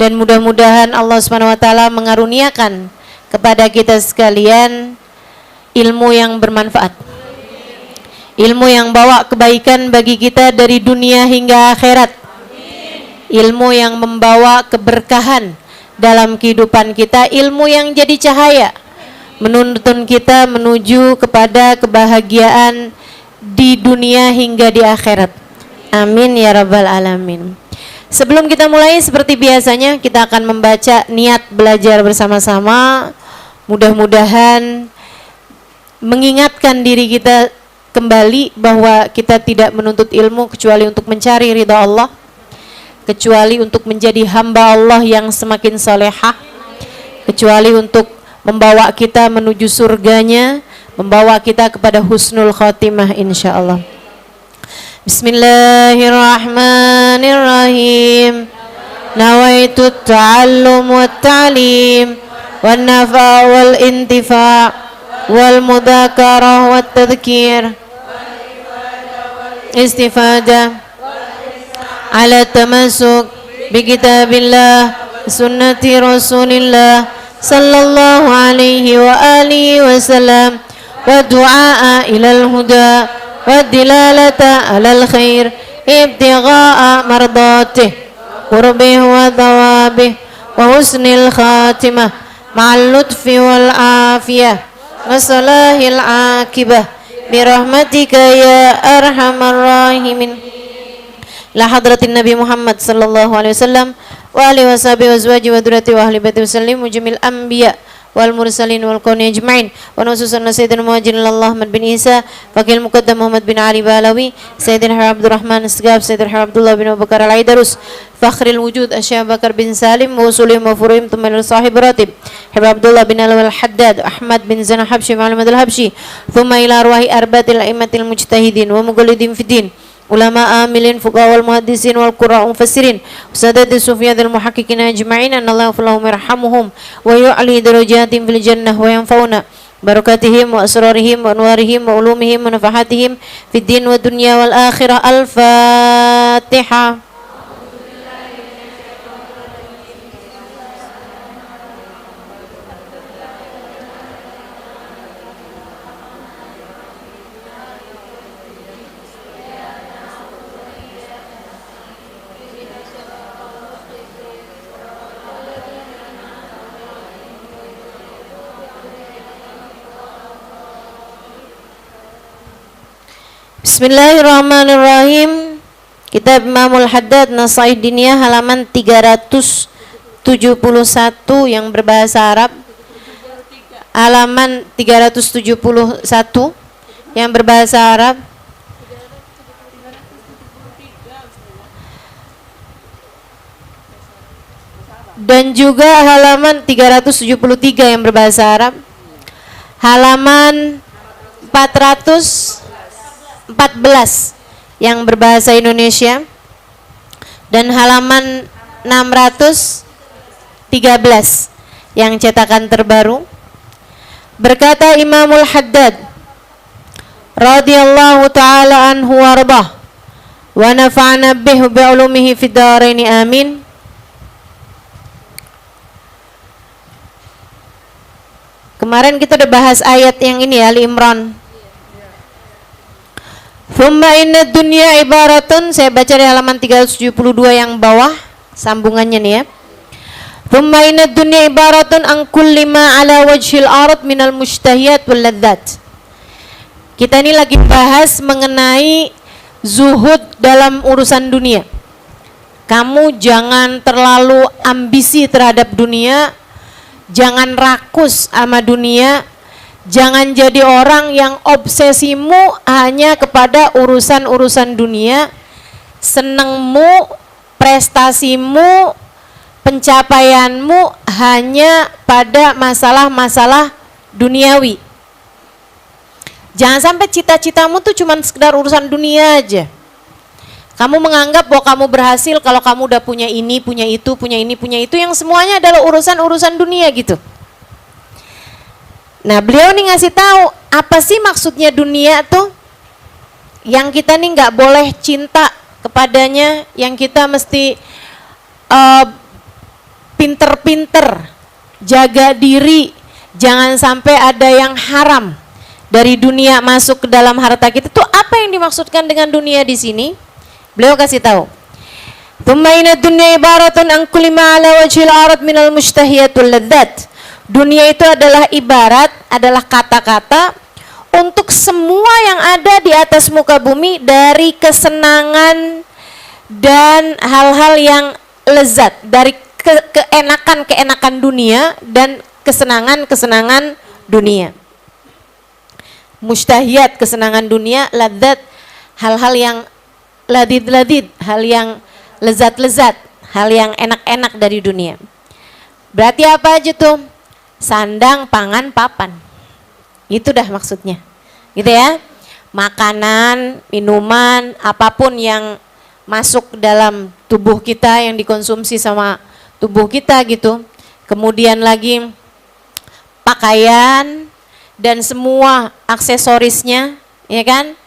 Dan mudah-mudahan Allah Subhanahu wa taala mengaruniakan kepada kita sekalian ilmu yang bermanfaat. Ilmu yang bawa kebaikan bagi kita dari dunia hingga akhirat. Ilmu yang membawa keberkahan dalam kehidupan kita, ilmu yang jadi cahaya menuntun kita menuju kepada kebahagiaan di dunia hingga di akhirat. Amin ya rabbal alamin. Sebelum kita mulai, seperti biasanya kita akan membaca niat belajar bersama-sama. Mudah-mudahan mengingatkan diri kita kembali bahwa kita tidak menuntut ilmu kecuali untuk mencari ridha Allah, kecuali untuk menjadi hamba Allah yang semakin salehah, kecuali untuk membawa kita menuju surganya, membawa kita kepada husnul khotimah insyaallah. Bismillahirrahmanirrahim. Nawaitu ta'allum wa ta'lim wa nafa wal intifa wal mudzakarah wa tadhkir istifada ala tamasuk bi kitabillah sunnati rasulillah sallallahu alaihi wa alihi wa sallam wa du'a ilal huda والدلالة على الخير ابتغاء مرضاته قربه وثوابه وحسن الخاتمة مع اللطف والعافية وصلاح العاقبة برحمتك يا أرحم الراحمين إلى حضرة النبي محمد صلى الله عليه وسلم وآله وصحبه وأزواجه وذريته وأهل بيته وسلم وجميع الأنبياء wal mursalin wal kauni ajma'in wa nususanna sayyidina muhajirin Allah Ahmad bin Isa Fakil Muqaddam Muhammad bin Ali Balawi Sayyidina Abdurrahman Asgab Sayyidina Abdullah bin Abu Bakar Al-Aidarus Fakhril Wujud Asy'ab Bakar bin Salim wa usulim wa furuim tumal sahib ratib Habib Abdullah bin Alwi Al-Haddad Ahmad bin Zana Habsyi Muhammad Al-Habsyi thumma ila arwahi arbatil a'immatil mujtahidin wa muqallidin fiddin ulama amilin fuqaha wal muhaddisin wal qurra mufassirin usadati sufyadil muhaqqiqin ajma'in anallahu lahum yarhamuhum wa yu'li darajatin fil jannah wa yanfa'una barakatihim wa asrarihim wa anwarihim wa ulumihim wa nafahatihim fid din wa dunya wal akhirah. Al-Fatihah. Bismillahirrahmanirrahim. Kitab Imamul Haddad Nasaih Diniyah halaman 371 yang berbahasa Arab. Halaman 371 yang berbahasa Arab. Dan juga halaman 373 yang berbahasa Arab. Halaman 414 yang berbahasa Indonesia dan halaman 613 yang cetakan terbaru. Berkata Imamul Haddad radhiyallahu taala anhu warḍah wa nafa'ana bihi bi ulumihi fid dharain amin. Kemarin kita udah bahas ayat yang ini ya, Ali Imran. Thumma inna dunya ibaratun, saya baca di halaman 372 yang bawah, sambungannya nih ya. Thumma inna dunya ibaratun an kulli ma ala wajhil ard minal mushtahiyat wal ladzat. Kita ini lagi bahas mengenai zuhud dalam urusan dunia. Kamu jangan terlalu ambisi terhadap dunia, jangan rakus sama dunia. Jangan jadi orang yang obsesimu hanya kepada urusan-urusan dunia, senengmu, prestasimu, pencapaianmu hanya pada masalah-masalah duniawi. Jangan sampai cita-citamu tuh cuma sekedar urusan dunia aja. Kamu menganggap bahwa kamu berhasil kalau kamu udah punya ini, punya itu, punya ini, punya itu, yang semuanya adalah urusan-urusan dunia gitu. Nah, beliau nih ngasih tahu apa sih maksudnya dunia tuh, yang kita nih nggak boleh cinta kepadanya, yang kita mesti pinter-pinter, jaga diri, jangan sampai ada yang haram dari dunia masuk ke dalam harta kita. Itu apa yang dimaksudkan dengan dunia di sini? Beliau kasih tahu. Tsumma inna dunya ibaratun an kulli ma ala wajhil ard minal mushtahiyatul ladzat. Dunia itu adalah ibarat, adalah kata-kata untuk semua yang ada di atas muka bumi dari kesenangan dan hal-hal yang lezat, dari keenakan-keenakan dunia dan kesenangan-kesenangan dunia. Mustahiyat, kesenangan dunia, ladzat, hal-hal yang ladid-ladid, hal yang lezat-lezat, hal yang enak-enak dari dunia. Berarti apa aja tuh? Sandang, pangan, papan. Itu dah maksudnya. Gitu ya. Makanan, minuman, apapun yang masuk dalam tubuh kita, yang dikonsumsi sama tubuh kita gitu. Kemudian lagi pakaian dan semua aksesorisnya, ya kan?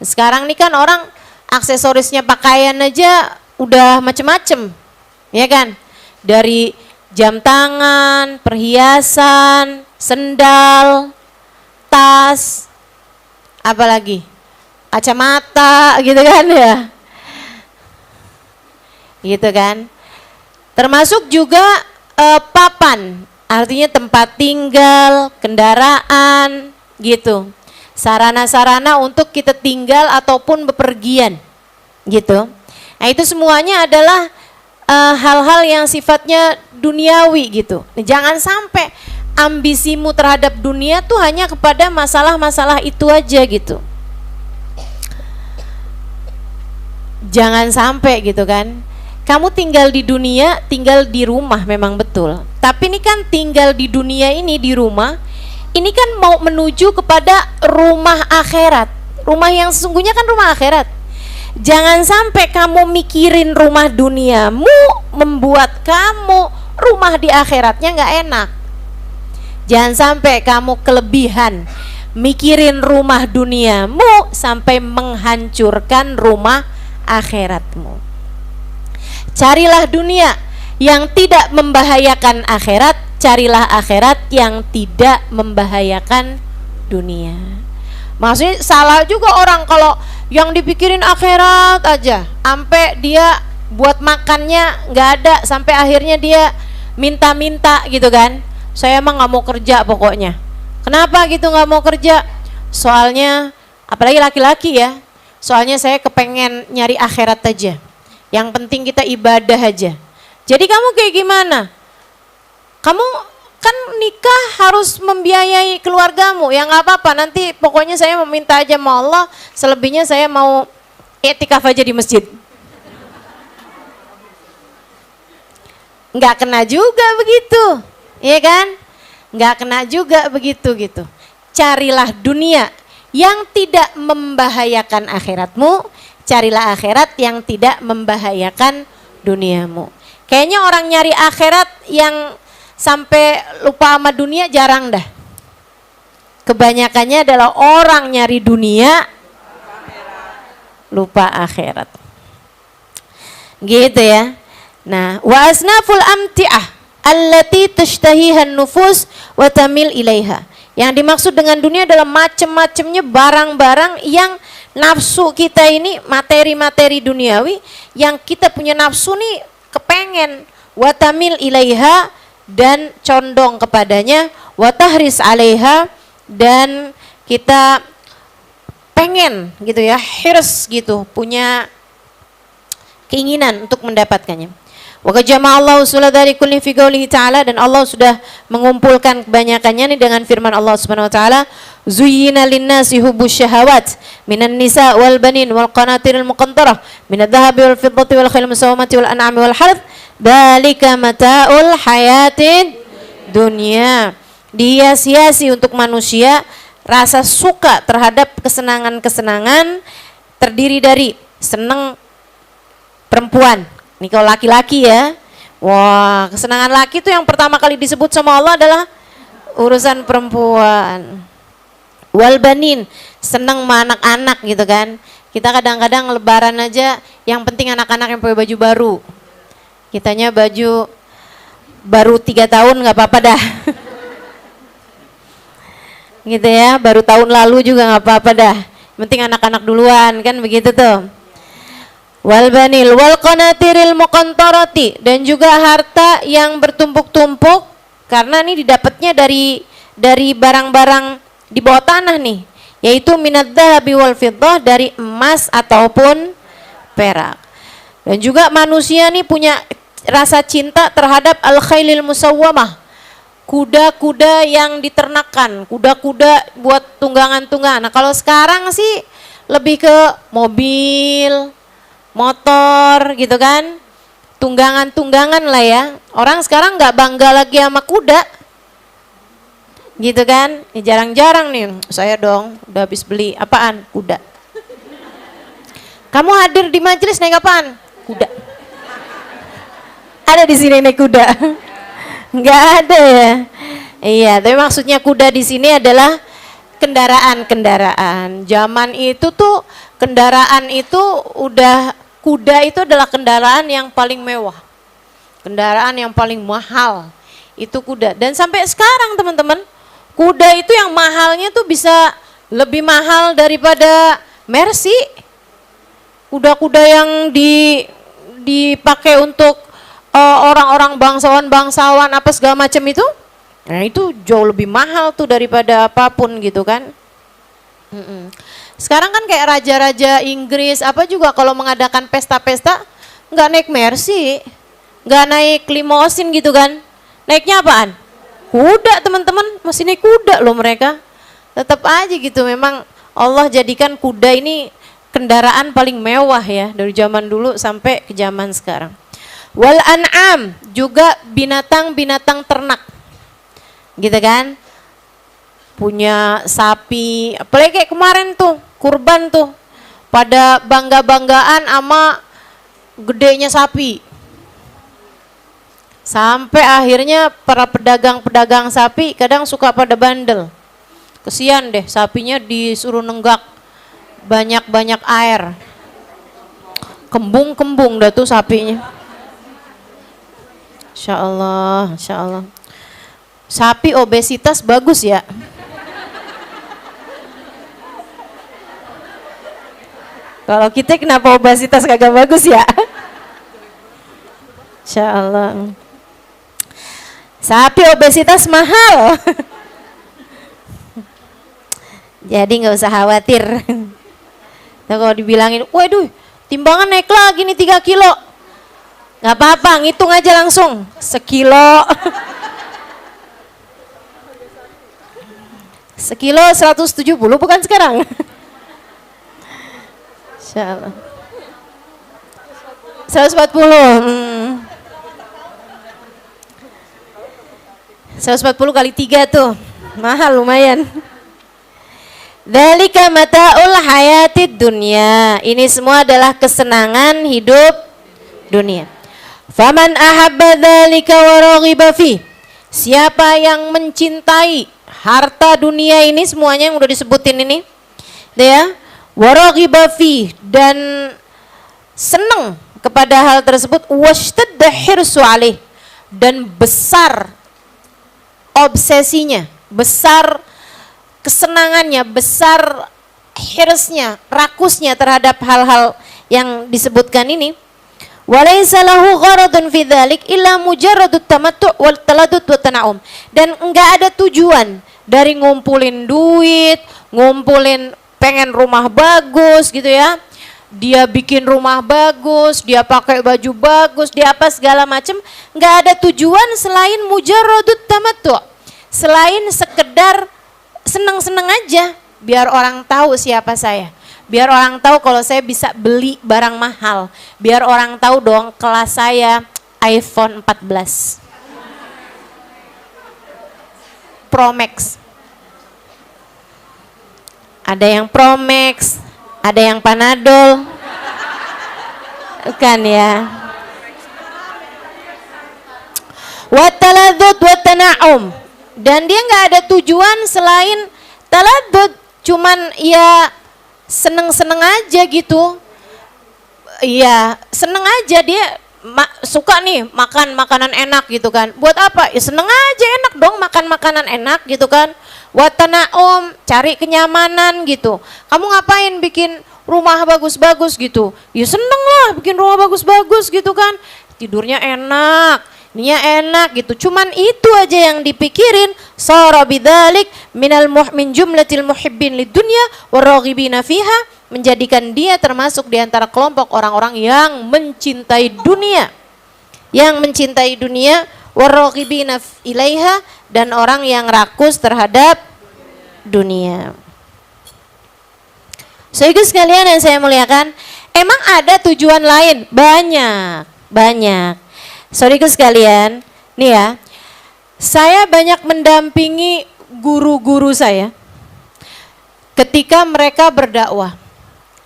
Sekarang nih kan orang aksesorisnya pakaian aja udah macem-macem, ya kan? Dari jam tangan, perhiasan, sendal, tas, apalagi kacamata gitu kan ya. Gitu kan. Termasuk juga papan, artinya tempat tinggal, kendaraan gitu. Sarana-sarana untuk kita tinggal ataupun bepergian gitu. Nah itu semuanya adalah hal-hal yang sifatnya duniawi gitu. Jangan sampai ambisimu terhadap dunia tuh hanya kepada masalah-masalah itu aja gitu. Jangan sampai gitu kan. Kamu tinggal di dunia, tinggal di rumah memang betul. Tapi ini kan tinggal di dunia ini, di rumah, ini kan mau menuju kepada rumah akhirat. Rumah yang sesungguhnya kan rumah akhirat. Jangan sampai kamu mikirin rumah duniamu membuat kamu rumah di akhiratnya nggak enak. Jangan sampai kamu kelebihan mikirin rumah duniamu sampai menghancurkan rumah akhiratmu. Carilah dunia yang tidak membahayakan akhirat, carilah akhirat yang tidak membahayakan dunia. Maksudnya salah juga orang kalau yang dipikirin akhirat aja, sampai dia buat makannya nggak ada, sampai akhirnya dia minta-minta gitu kan. Saya emang nggak mau kerja pokoknya. Kenapa gitu nggak mau kerja? Soalnya, apalagi laki-laki ya, soalnya saya kepengen nyari akhirat aja. Yang penting kita ibadah aja. Jadi kamu kayak gimana? Kamu kan nikah harus membiayai keluargamu, ya nggak apa-apa, nanti pokoknya saya meminta aja sama Allah, selebihnya saya mau i'tikaf aja di masjid. Nggak kena juga begitu, ya kan? Nggak kena juga begitu gitu. Carilah dunia yang tidak membahayakan akhiratmu, carilah akhirat yang tidak membahayakan duniamu. Kayaknya orang nyari akhirat yang sampai lupa sama dunia jarang dah. Kebanyakannya adalah orang nyari dunia lupa akhirat. Gitu ya. Nah, wa asnaful amti'ah allati tashtahihan nufus wa tamil ilaiha. Yang dimaksud dengan dunia adalah macam-macamnya barang-barang yang nafsu kita ini, materi-materi duniawi yang kita punya nafsu nih kepengen, wa tamil ilaiha, dan condong kepadanya, wa tahris 'alaiha, dan kita pengen gitu ya, hirs gitu, punya keinginan untuk mendapatkannya. Wa qajama Allah usula dari kulli fi qoulihi ta'ala, dan Allah sudah mengumpulkan kebanyakannya nih dengan firman Allah Subhanahu wa taala, zuyyina lin-nasi hubbus syahawat minan nisa wal banin wal qanatiril muqantarah minadh dhahabi wal fiddati wal khayl musawwamati wal an'ami wal harth dzalika mata'ul hayatid dunya. Dihias-hiasi untuk manusia rasa suka terhadap kesenangan-kesenangan, terdiri dari senang perempuan. Ini kalau laki-laki ya, wah kesenangan laki itu yang pertama kali disebut sama Allah adalah urusan perempuan. Wal banin, senang sama anak-anak gitu kan. Kita kadang-kadang lebaran aja yang penting anak-anak yang pakai baju baru. Kitanya baju baru 3 tahun nggak apa-apa dah. Gitu ya, baru tahun lalu juga nggak apa-apa dah. Penting anak-anak duluan kan begitu tuh. Wal banil wal qanatiril muqantarati, dan juga harta yang bertumpuk-tumpuk karena ini didapatnya dari barang-barang di bawah tanah nih, yaitu minadz dzahabi wal fiddah, dari emas ataupun perak. Dan juga manusia nih punya rasa cinta terhadap al-khailil musawwamah, kuda-kuda yang diternakan, kuda-kuda buat tunggangan-tunggangan. Nah, kalau sekarang sih lebih ke mobil, motor gitu kan, tunggangan-tunggangan lah ya. Orang sekarang nggak bangga lagi sama kuda, gitu kan? Ya, jarang-jarang nih, saya dong udah habis beli apaan? Kuda. Kamu hadir di majelis naik apaan? Kuda. Ada di sini naik kuda? Nggak ada ya. Iya, tapi maksudnya kuda di sini adalah kendaraan-kendaraan. Zaman itu tuh kendaraan itu udah, kuda itu adalah kendaraan yang paling mewah, kendaraan yang paling mahal itu kuda. Dan sampai sekarang teman-teman, kuda itu yang mahalnya tuh bisa lebih mahal daripada Mercy. Kuda-kuda yang dipakai untuk orang-orang bangsawan apa segala macam itu, nah itu jauh lebih mahal tuh daripada apapun gitu kan. Sekarang kan kayak raja-raja Inggris apa juga kalau mengadakan pesta-pesta nggak naik Mercy, nggak naik limosin gitu kan, naiknya apaan? Kuda teman-teman, masih naik kuda loh mereka. Tetap aja gitu, memang Allah jadikan kuda ini kendaraan paling mewah ya, dari zaman dulu sampai ke zaman sekarang. Wal an'am, juga binatang-binatang ternak, gitu kan, punya sapi, apalagi kayak kemarin tuh kurban tuh, pada bangga-banggaan sama gedenya sapi, sampai akhirnya para pedagang-pedagang sapi kadang suka pada bandel. Kesian deh, sapinya disuruh nenggak banyak-banyak air, kembung-kembung dah tuh sapinya. Insya Allah, insya Allah. Sapi obesitas bagus ya. Kalau kita kenapa obesitas kagak bagus ya? Insya Allah. Sapi obesitas mahal. Jadi nggak usah khawatir. Nah, kalau dibilangin, waduh, timbangan naik lagi nih 3 kilo. Nggak apa-apa, ngitung aja langsung, sekilo. Sekilo 170 bukan sekarang. Insyaallah. 140. 140 kali 3 tuh. Mahal lumayan. Dzalika mata'ul hayatid dunya. Ini semua adalah kesenangan hidup dunia. Faman ahabba dzalika wa raghiba fi. Siapa yang mencintai harta dunia ini, semuanya yang udah disebutin ini, ya, wa raghiba fi, dan senang kepada hal tersebut, washtadda hirsu alaih, dan besar obsesinya, besar kesenangannya, besar hirsnya, rakusnya terhadap hal-hal yang disebutkan ini. Walaysa lahu gharadun fi dzalik illa mujarradut tamattu' wal taladud wa tana'um. Dan enggak ada tujuan dari ngumpulin duit, ngumpulin pengen rumah bagus gitu ya. Dia bikin rumah bagus, dia pakai baju bagus, dia apa segala macam, enggak ada tujuan selain mujarradut tamattu'. Selain sekedar seneng-seneng aja biar orang tahu siapa saya. Biar orang tahu kalau saya bisa beli barang mahal. Biar orang tahu dong kelas saya iPhone 14 Pro Max. Ada yang Pro Max, ada yang Panadol. Bukan ya. Wa taladzud wa tana'um. Dan dia nggak ada tujuan selain taladzud, cuman ya seneng-seneng aja gitu. Iya, seneng aja dia suka nih makan makanan enak gitu kan. Buat apa? Ya seneng aja, enak dong makan makanan enak gitu kan. Watanaum, cari kenyamanan gitu. Kamu ngapain bikin rumah bagus-bagus gitu? Ya seneng lah bikin rumah bagus-bagus gitu kan. Tidurnya enak, ininya enak gitu. Cuman itu aja yang dipikirin. Sara bidzalik min jumlatil muhibbin lidunya waraghibina fiha, menjadikan dia termasuk di antara kelompok orang-orang yang mencintai dunia. Yang mencintai dunia, waraghibina ilaiha, dan orang yang rakus terhadap dunia. Saudara sekalian yang saya muliakan, emang ada tujuan lain? Banyak. Saudara sekalian, nih ya, saya banyak mendampingi guru-guru saya ketika mereka berdakwah.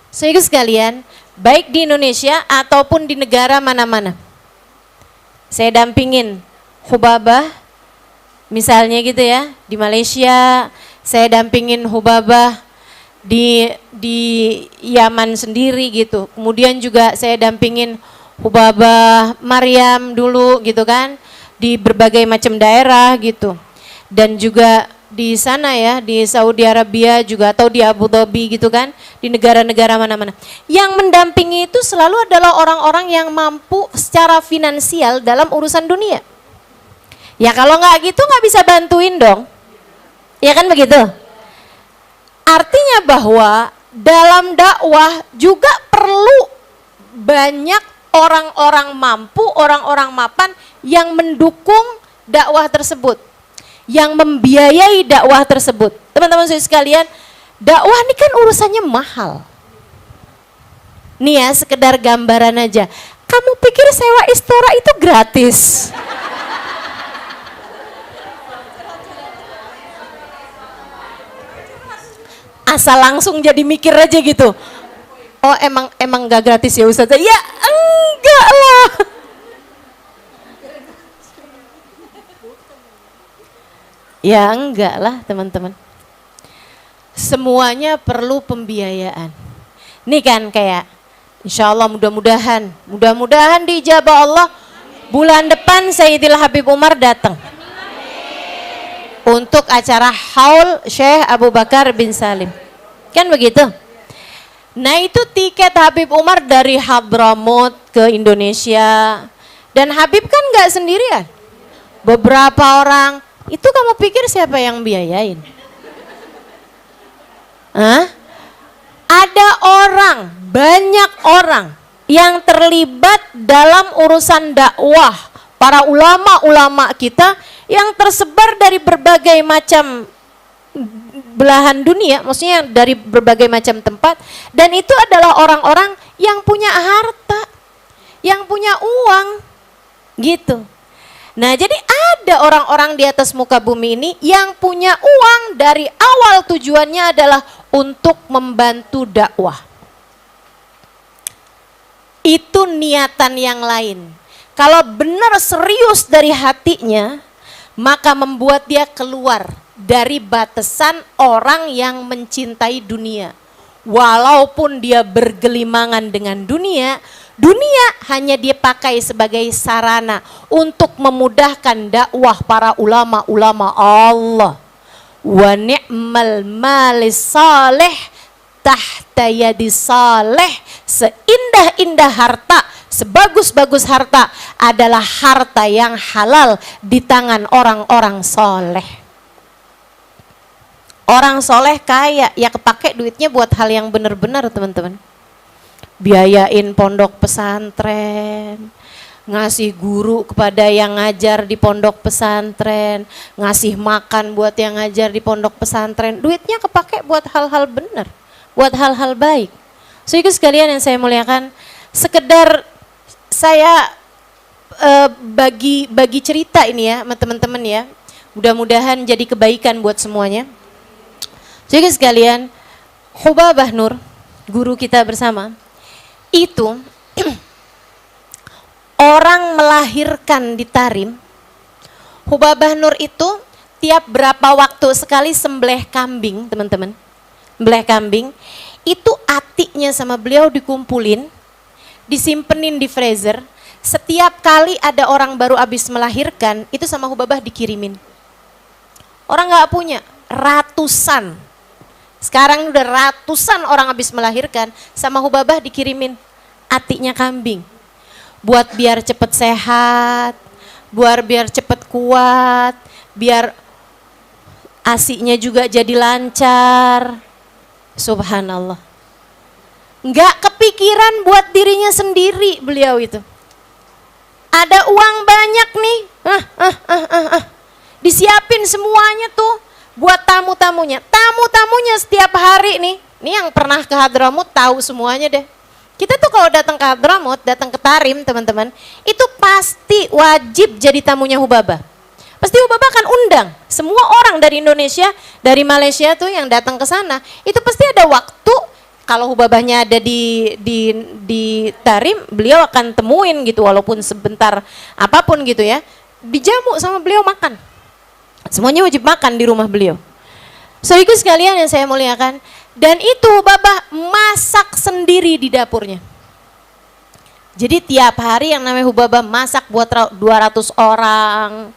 Saudara sekalian, baik di Indonesia ataupun di negara mana-mana, saya dampingin hubabah, misalnya gitu ya, di Malaysia, saya dampingin hubabah di Yaman sendiri gitu. Kemudian juga saya dampingin hubabah Maryam dulu gitu kan, di berbagai macam daerah gitu. Dan juga di sana ya, di Saudi Arabia juga, atau di Abu Dhabi gitu kan, di negara-negara mana-mana. Yang mendampingi itu selalu adalah orang-orang yang mampu secara finansial dalam urusan dunia. Ya kalau nggak gitu nggak bisa bantuin dong. Ya kan begitu? Artinya bahwa dalam dakwah juga perlu banyak orang-orang mampu, orang-orang mapan yang mendukung dakwah tersebut, yang membiayai dakwah tersebut. Teman-teman sekalian, dakwah ini kan urusannya mahal. Nih ya, sekedar gambaran aja. Kamu pikir sewa istora itu gratis? Asal langsung jadi mikir aja gitu. Oh emang gak gratis ya Ustazah? Ya enggak lah. Ya enggak lah teman-teman. Semuanya perlu pembiayaan. Nih kan kayak insya Allah mudah-mudahan diijabah Allah. Bulan depan Sayyidil Habib Umar datang untuk acara haul Syekh Abu Bakar bin Salim. Kan begitu? Nah itu tiket Habib Umar dari Hadramaut ke Indonesia. Dan Habib kan gak sendirian. Beberapa orang. Itu kamu pikir siapa yang biayain? Hah? Ada orang, banyak orang yang terlibat dalam urusan dakwah. Para ulama-ulama kita yang tersebar dari berbagai macam belahan dunia, maksudnya dari berbagai macam tempat, dan itu adalah orang-orang yang punya harta, yang punya uang, gitu. Nah, jadi ada orang-orang di atas muka bumi ini yang punya uang dari awal tujuannya adalah untuk membantu dakwah. Itu niatan yang lain. Kalau benar serius dari hatinya, maka membuat dia keluar dari batasan orang yang mencintai dunia. Walaupun dia bergelimangan dengan dunia, dunia hanya dia pakai sebagai sarana untuk memudahkan dakwah para ulama-ulama Allah. Wa ni'mal malis salih tahta yadi salih. Seindah-indah harta, sebagus-bagus harta adalah harta yang halal di tangan orang-orang soleh. Orang soleh kaya, ya kepake duitnya buat hal yang benar-benar teman-teman. Biayain pondok pesantren, ngasih guru kepada yang ngajar di pondok pesantren, ngasih makan buat yang ngajar di pondok pesantren. Duitnya kepake buat hal-hal benar, buat hal-hal baik. Saudara sekalian yang saya muliakan, sekedar saya bagi cerita ini ya sama teman-teman ya. Mudah-mudahan jadi kebaikan buat semuanya. Jadi sekalian, Hubabah Nur, guru kita bersama, itu orang melahirkan di Tarim. Hubabah Nur itu tiap berapa waktu sekali sembelih kambing, teman-teman. Sembelih kambing, itu atiknya sama beliau dikumpulin, disimpenin di freezer, Setiap kali ada orang baru habis melahirkan, itu sama Hubabah dikirimin. Orang nggak punya, ratusan. Sekarang udah ratusan orang habis melahirkan, sama Hubabah dikirimin atiknya kambing. Buat biar cepet sehat, biar cepet kuat, biar ASI-nya juga jadi lancar. Subhanallah. Nggak kepikiran buat dirinya sendiri beliau itu. Ada uang banyak nih, disiapin semuanya tuh buat tamu-tamunya. Tamu-tamunya setiap hari nih yang pernah ke Hadramut tahu semuanya deh. Kita tuh kalau datang ke Hadramut, datang ke Tarim teman-teman, itu pasti wajib jadi tamunya Hubabah. Pasti Hubabah akan undang semua orang dari Indonesia, dari Malaysia tuh yang datang ke sana. Itu pasti ada waktu. Kalau Hubabahnya ada di Tarim, beliau akan temuin gitu walaupun sebentar apapun gitu ya. Dijamu sama beliau makan. Semuanya wajib makan di rumah beliau. Saudaraku sekalian yang saya muliakan, dan itu Hubabah masak sendiri di dapurnya. Jadi tiap hari yang namanya Hubabah masak buat 200 orang.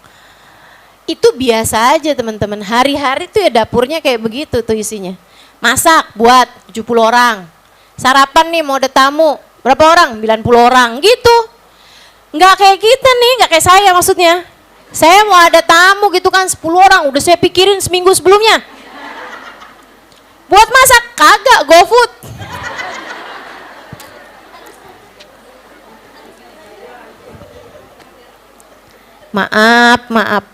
Itu biasa aja teman-teman. Hari-hari tuh ya dapurnya kayak begitu tuh isinya. Masak buat 70 orang. Sarapan nih mau ada tamu. Berapa orang? 90 orang gitu. Nggak kayak kita nih, nggak kayak saya maksudnya. Saya mau ada tamu gitu kan 10 orang. Udah saya pikirin seminggu sebelumnya. Buat masak? Kagak, GoFood. Maaf.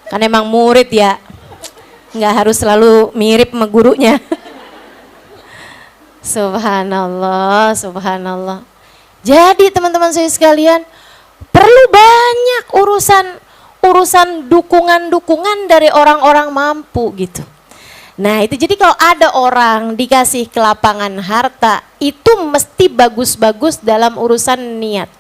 Kan emang murid ya. Nggak harus selalu mirip sama gurunya. Subhanallah. Jadi teman-teman saya sekalian, perlu banyak urusan dukungan dari orang-orang mampu gitu. Nah itu jadi kalau ada orang dikasih kelapangan harta, itu mesti bagus-bagus dalam urusan niat.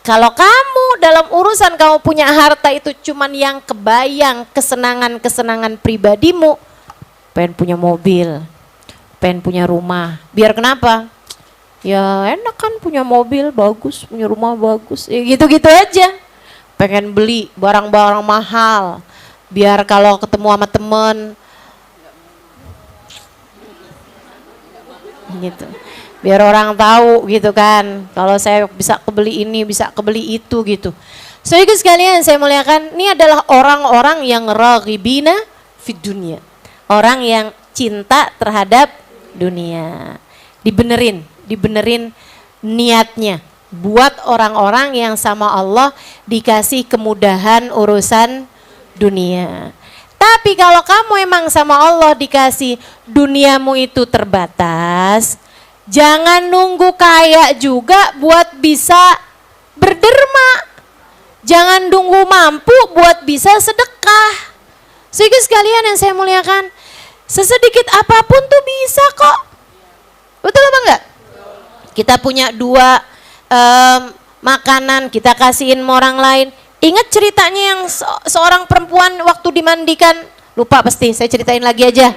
Kalau kamu dalam urusan kamu punya harta itu cuman yang kebayang kesenangan-kesenangan pribadimu, pengen punya mobil, pengen punya rumah, biar kenapa? Ya enak kan punya mobil bagus, punya rumah bagus, ya gitu-gitu aja. Pengen beli barang-barang mahal, biar kalau ketemu sama temen, gitu. Biar orang tahu gitu kan, kalau saya bisa kebeli ini, bisa kebeli itu gitu. Saudara sekalian saya muliakan, ini adalah orang-orang yang raghibina fid dunya. Orang yang cinta terhadap dunia. Dibenerin niatnya. Buat orang-orang yang sama Allah dikasih kemudahan urusan dunia. Tapi kalau kamu emang sama Allah dikasih duniamu itu terbatas, jangan nunggu kaya juga buat bisa berderma. Jangan nunggu mampu buat bisa sedekah. Saudara sekalian yang saya muliakan, sesedikit apapun tuh bisa kok. Betul apa enggak? Kita punya 2 makanan, kita kasihin sama orang lain. Ingat ceritanya yang seorang perempuan waktu dimandikan? Lupa pasti, saya ceritain lagi aja.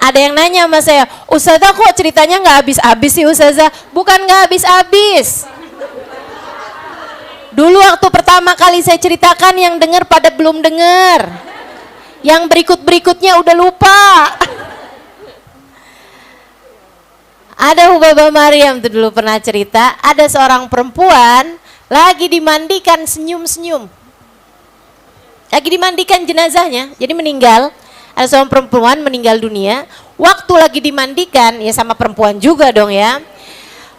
Ada yang nanya sama saya, Ustazah kok ceritanya nggak habis-habis sih Ustazah? Bukan nggak habis-habis. Dulu waktu pertama kali saya ceritakan yang dengar pada belum dengar. Yang berikut-berikutnya udah lupa. Ada Hubabah Maryam tuh dulu pernah cerita, ada seorang perempuan lagi dimandikan senyum-senyum. Lagi dimandikan jenazahnya, jadi meninggal. Ada seorang perempuan meninggal dunia, waktu lagi dimandikan, ya sama perempuan juga dong ya.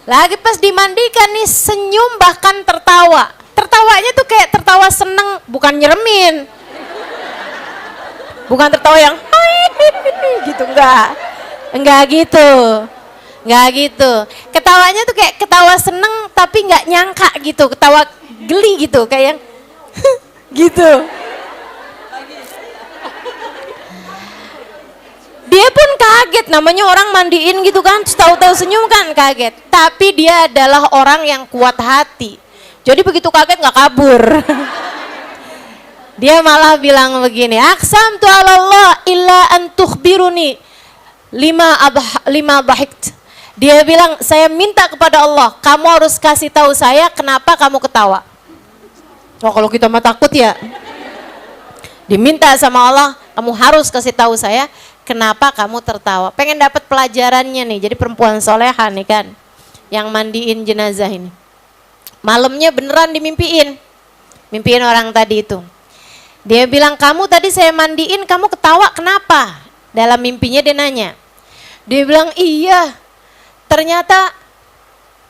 Lagi pas dimandikan nih senyum bahkan tertawa. Tertawanya tuh kayak tertawa seneng, bukan nyeremin. Bukan tertawa yang gitu, enggak gitu. Enggak gitu. Ketawanya tuh kayak ketawa seneng tapi enggak nyangka gitu, ketawa geli gitu, kayak yang gitu. Dia pun kaget, namanya orang mandiin gitu kan, tahu-tahu senyum kan kaget. Tapi dia adalah orang yang kuat hati. Jadi begitu kaget nggak kabur. Dia malah bilang begini, aqsamtu 'ala Allah illa an tukhbiruni lima dhahikt. Dia bilang, saya minta kepada Allah, kamu harus kasih tahu saya kenapa kamu ketawa. Oh, kalau kita mah takut ya. Diminta sama Allah, kamu harus kasih tahu saya kenapa kamu tertawa. Pengen dapat pelajarannya nih. Jadi perempuan soleha nih kan, yang mandiin jenazah ini. Malamnya beneran dimimpiin, mimpiin orang tadi itu. Dia bilang, kamu tadi saya mandiin, kamu ketawa kenapa? Dalam mimpinya dia nanya. Dia bilang, iya, ternyata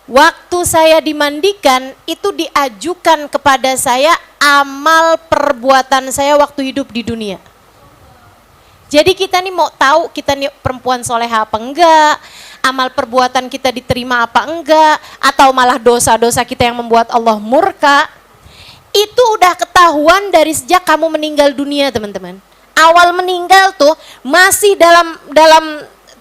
waktu saya dimandikan itu diajukan kepada saya amal perbuatan saya waktu hidup di dunia. Jadi kita nih mau tahu kita nih perempuan soleha apa enggak, amal perbuatan kita diterima apa enggak, atau malah dosa-dosa kita yang membuat Allah murka. Itu udah ketahuan dari sejak kamu meninggal dunia, teman-teman. Awal meninggal tuh masih dalam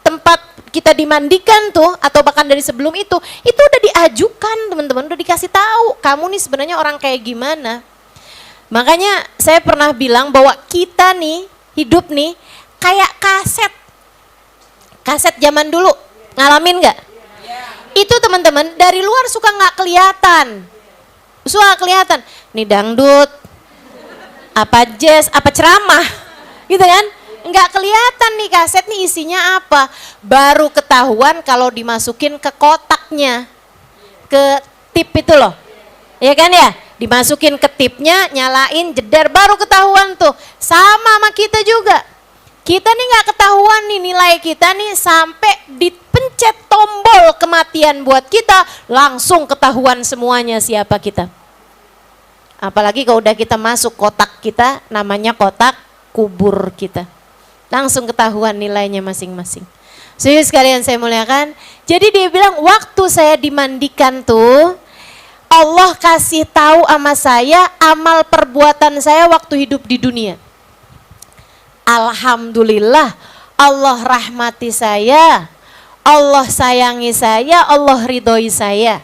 tempat kita dimandikan tuh, atau bahkan dari sebelum itu udah diajukan, teman-teman, udah dikasih tahu kamu nih sebenarnya orang kayak gimana. Makanya saya pernah bilang bahwa kita nih hidup nih kayak kaset zaman dulu, ngalamin nggak? Itu teman-teman dari luar suka nggak kelihatan, nih dangdut, apa jazz, apa ceramah, gitu kan? Nggak kelihatan nih kaset nih isinya apa. Baru ketahuan kalau dimasukin ke kotaknya, ke tip itu loh, ya kan ya? Dimasukin ke tipnya, nyalain, jeder, baru ketahuan tuh. Sama kita juga. Kita nih nggak ketahuan nih nilai kita nih sampai dipencet tombol kematian buat kita, langsung ketahuan semuanya siapa kita. Apalagi kalau udah kita masuk kotak kita, namanya kotak kubur kita. Langsung ketahuan nilainya masing-masing. Saudara sekalian saya muliakan. Jadi dia bilang waktu saya dimandikan tuh, Allah kasih tahu sama saya amal perbuatan saya waktu hidup di dunia. Alhamdulillah, Allah rahmati saya, Allah sayangi saya, Allah ridhoi saya.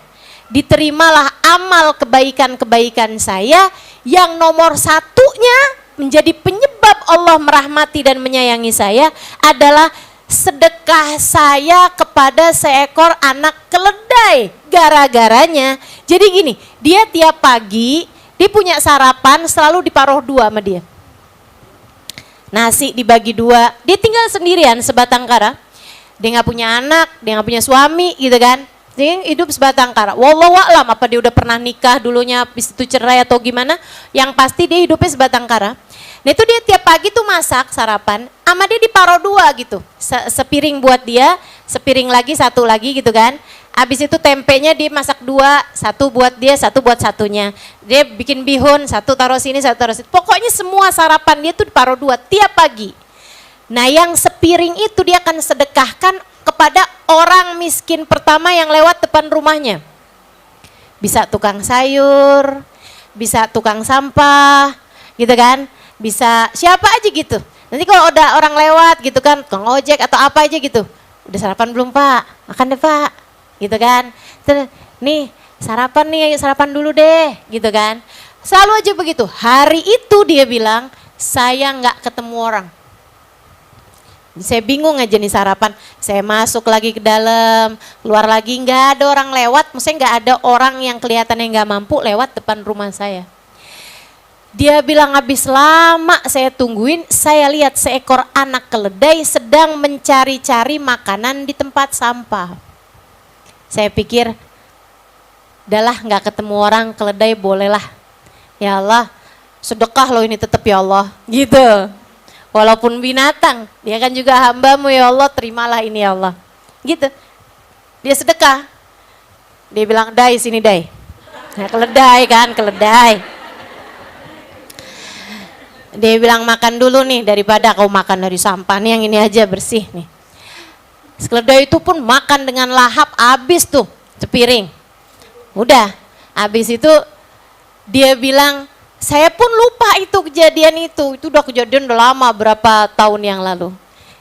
Diterimalah amal kebaikan-kebaikan saya yang nomor satunya menjadi penyebab Allah merahmati dan menyayangi saya adalah sedekah saya kepada seekor anak keledai. Gara-garanya, jadi gini, dia tiap pagi, dia punya sarapan selalu diparuh dua sama dia. Nasi dibagi dua, dia tinggal sendirian sebatang kara. Dia nggak punya anak, dia nggak punya suami gitu kan. Dia hidup sebatang kara. Wallahu a'lam apa dia udah pernah nikah dulunya, habis itu cerai atau gimana. Yang pasti dia hidupnya sebatang kara. Nah itu dia tiap pagi tuh masak sarapan, sama dia diparuh dua gitu. Sepiring buat dia, sepiring lagi, satu lagi gitu kan. Habis itu tempenya dia masak dua, satu buat dia, satu buat satunya. Dia bikin bihun, satu taruh sini, satu taruh sini. Pokoknya semua sarapan dia tuh diparuh dua tiap pagi. Nah yang sepiring itu dia akan sedekahkan kepada orang miskin pertama yang lewat depan rumahnya. Bisa tukang sayur, bisa tukang sampah, gitu kan. Bisa siapa aja gitu. Nanti kalau udah orang lewat gitu kan, tukang ojek atau apa aja gitu. Udah sarapan belum Pak? Makan deh Pak. Gitu kan. Terus, nih sarapan nih, sarapan dulu deh. Gitu kan. Selalu aja begitu. Hari itu dia bilang, saya nggak ketemu orang. Saya bingung aja nih sarapan. Saya masuk lagi ke dalam, keluar lagi nggak ada orang lewat. Maksudnya nggak ada orang yang kelihatannya nggak mampu lewat depan rumah saya. Dia bilang habis lama saya tungguin, saya lihat seekor anak keledai sedang mencari-cari makanan di tempat sampah. Saya pikir, udahlah nggak ketemu orang, keledai bolehlah. Ya Allah, sedekah loh ini tetap ya Allah, gitu. Walaupun binatang, dia kan juga hambamu ya Allah, terimalah ini ya Allah. Gitu, dia sedekah. Dia bilang, dai sini dai. Nah, keledai kan, keledai. Dia bilang makan dulu nih daripada kau makan dari sampah nih, yang ini aja bersih nih. Keledai itu pun makan dengan lahap, habis tuh sepiring. Udah, habis itu dia bilang, saya pun lupa itu kejadian itu udah kejadian udah lama berapa tahun yang lalu.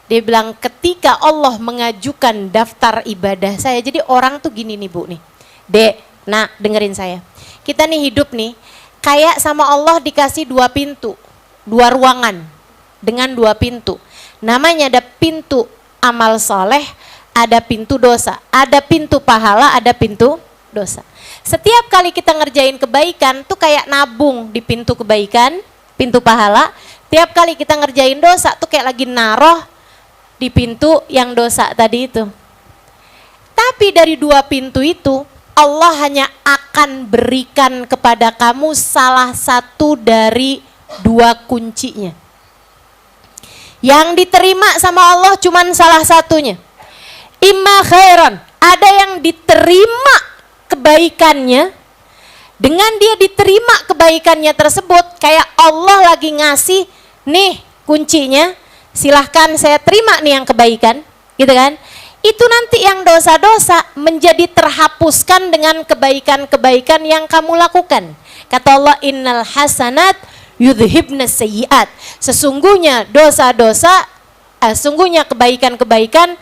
Dia bilang ketika Allah mengajukan daftar ibadah saya, jadi orang tuh gini nih Bu nih. Dek, nak dengerin saya. Kita nih hidup nih, kayak sama Allah dikasih dua pintu. Dua ruangan dengan dua pintu. Namanya ada pintu amal soleh, ada pintu dosa. Ada pintu pahala, ada pintu dosa. Setiap kali kita ngerjain kebaikan tuh kayak nabung di pintu kebaikan, pintu pahala. Tiap kali kita ngerjain dosa tuh kayak lagi naruh di pintu yang dosa tadi itu. Tapi dari dua pintu itu Allah hanya akan berikan kepada kamu salah satu dari dua kuncinya. Yang diterima sama Allah cuman salah satunya. Imma khairan, ada yang diterima kebaikannya. Dengan dia diterima kebaikannya tersebut, kayak Allah lagi ngasih, nih kuncinya, silahkan saya terima nih yang kebaikan, gitu kan? Itu nanti yang dosa-dosa menjadi terhapuskan dengan kebaikan-kebaikan yang kamu lakukan. Kata Allah, innal hasanat yudhibna sayyiat. Sesungguhnya dosa-dosa, sesungguhnya kebaikan-kebaikan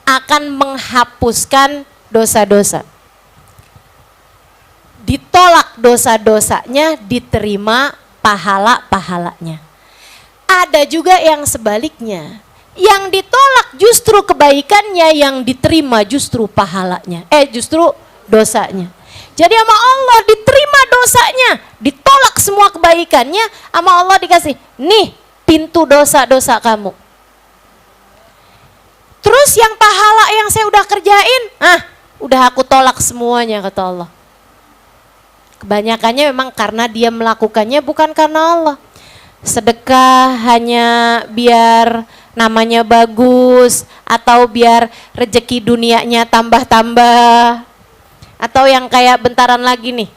akan menghapuskan dosa-dosa. Ditolak dosa-dosanya, diterima pahala-pahalanya. Ada juga yang sebaliknya. Yang ditolak justru kebaikannya, yang diterima justru pahalanya. Justru dosanya. Jadi sama Allah diterima dosanya, ditolak semua kebaikannya, sama Allah dikasih, nih pintu dosa-dosa kamu. Terus yang pahala yang saya udah kerjain, udah aku tolak semuanya, kata Allah. Kebanyakannya memang karena dia melakukannya, bukan karena Allah. Sedekah hanya biar namanya bagus, atau biar rezeki dunianya tambah-tambah, atau yang kayak bentaran lagi nih,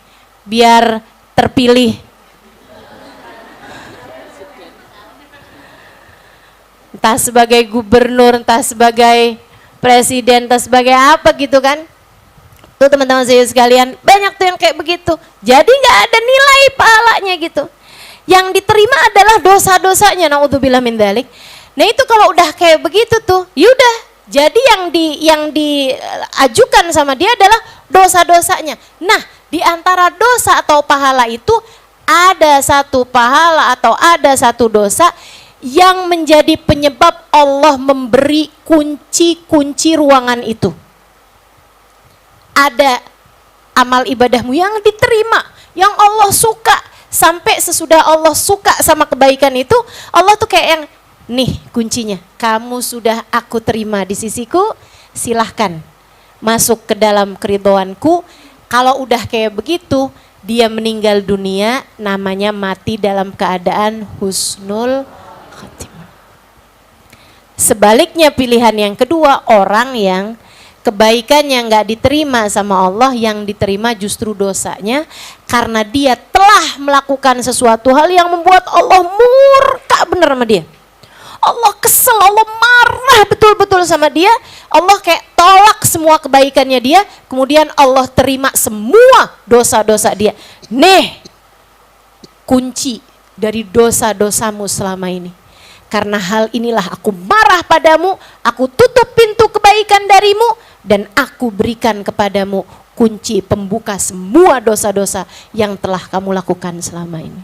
biar terpilih. Entah sebagai gubernur, entah sebagai presiden, entah sebagai apa gitu kan. Tuh teman-teman saya sekalian, banyak tuh yang kayak begitu. Jadi nggak ada nilai pahalanya gitu. Yang diterima adalah dosa-dosanya, naudzubillah min dzalik. Nah itu kalau udah kayak begitu tuh, yaudah. Jadi yang diajukan sama dia adalah dosa-dosanya. Nah, di antara dosa atau pahala itu ada satu pahala atau ada satu dosa yang menjadi penyebab Allah memberi kunci-kunci ruangan itu. Ada amal ibadahmu yang diterima, yang Allah suka, sampai sesudah Allah suka sama kebaikan itu, Allah tuh kayak yang, nih kuncinya, kamu sudah aku terima di sisiku, silahkan masuk ke dalam keridhoanku. Kalau udah kayak begitu, dia meninggal dunia, namanya mati dalam keadaan husnul khatimah. Sebaliknya pilihan yang kedua, orang yang kebaikannya nggak diterima sama Allah, yang diterima justru dosanya, karena dia telah melakukan sesuatu hal yang membuat Allah murka bener sama dia. Allah kesel, Allah marah betul-betul sama dia. Allah kayak tolak semua kebaikannya dia, kemudian Allah terima semua dosa-dosa dia. Nih kunci dari dosa-dosamu selama ini. Karena hal inilah aku marah padamu, aku tutup pintu kebaikan darimu, dan aku berikan kepadamu kunci pembuka semua dosa-dosa yang telah kamu lakukan selama ini.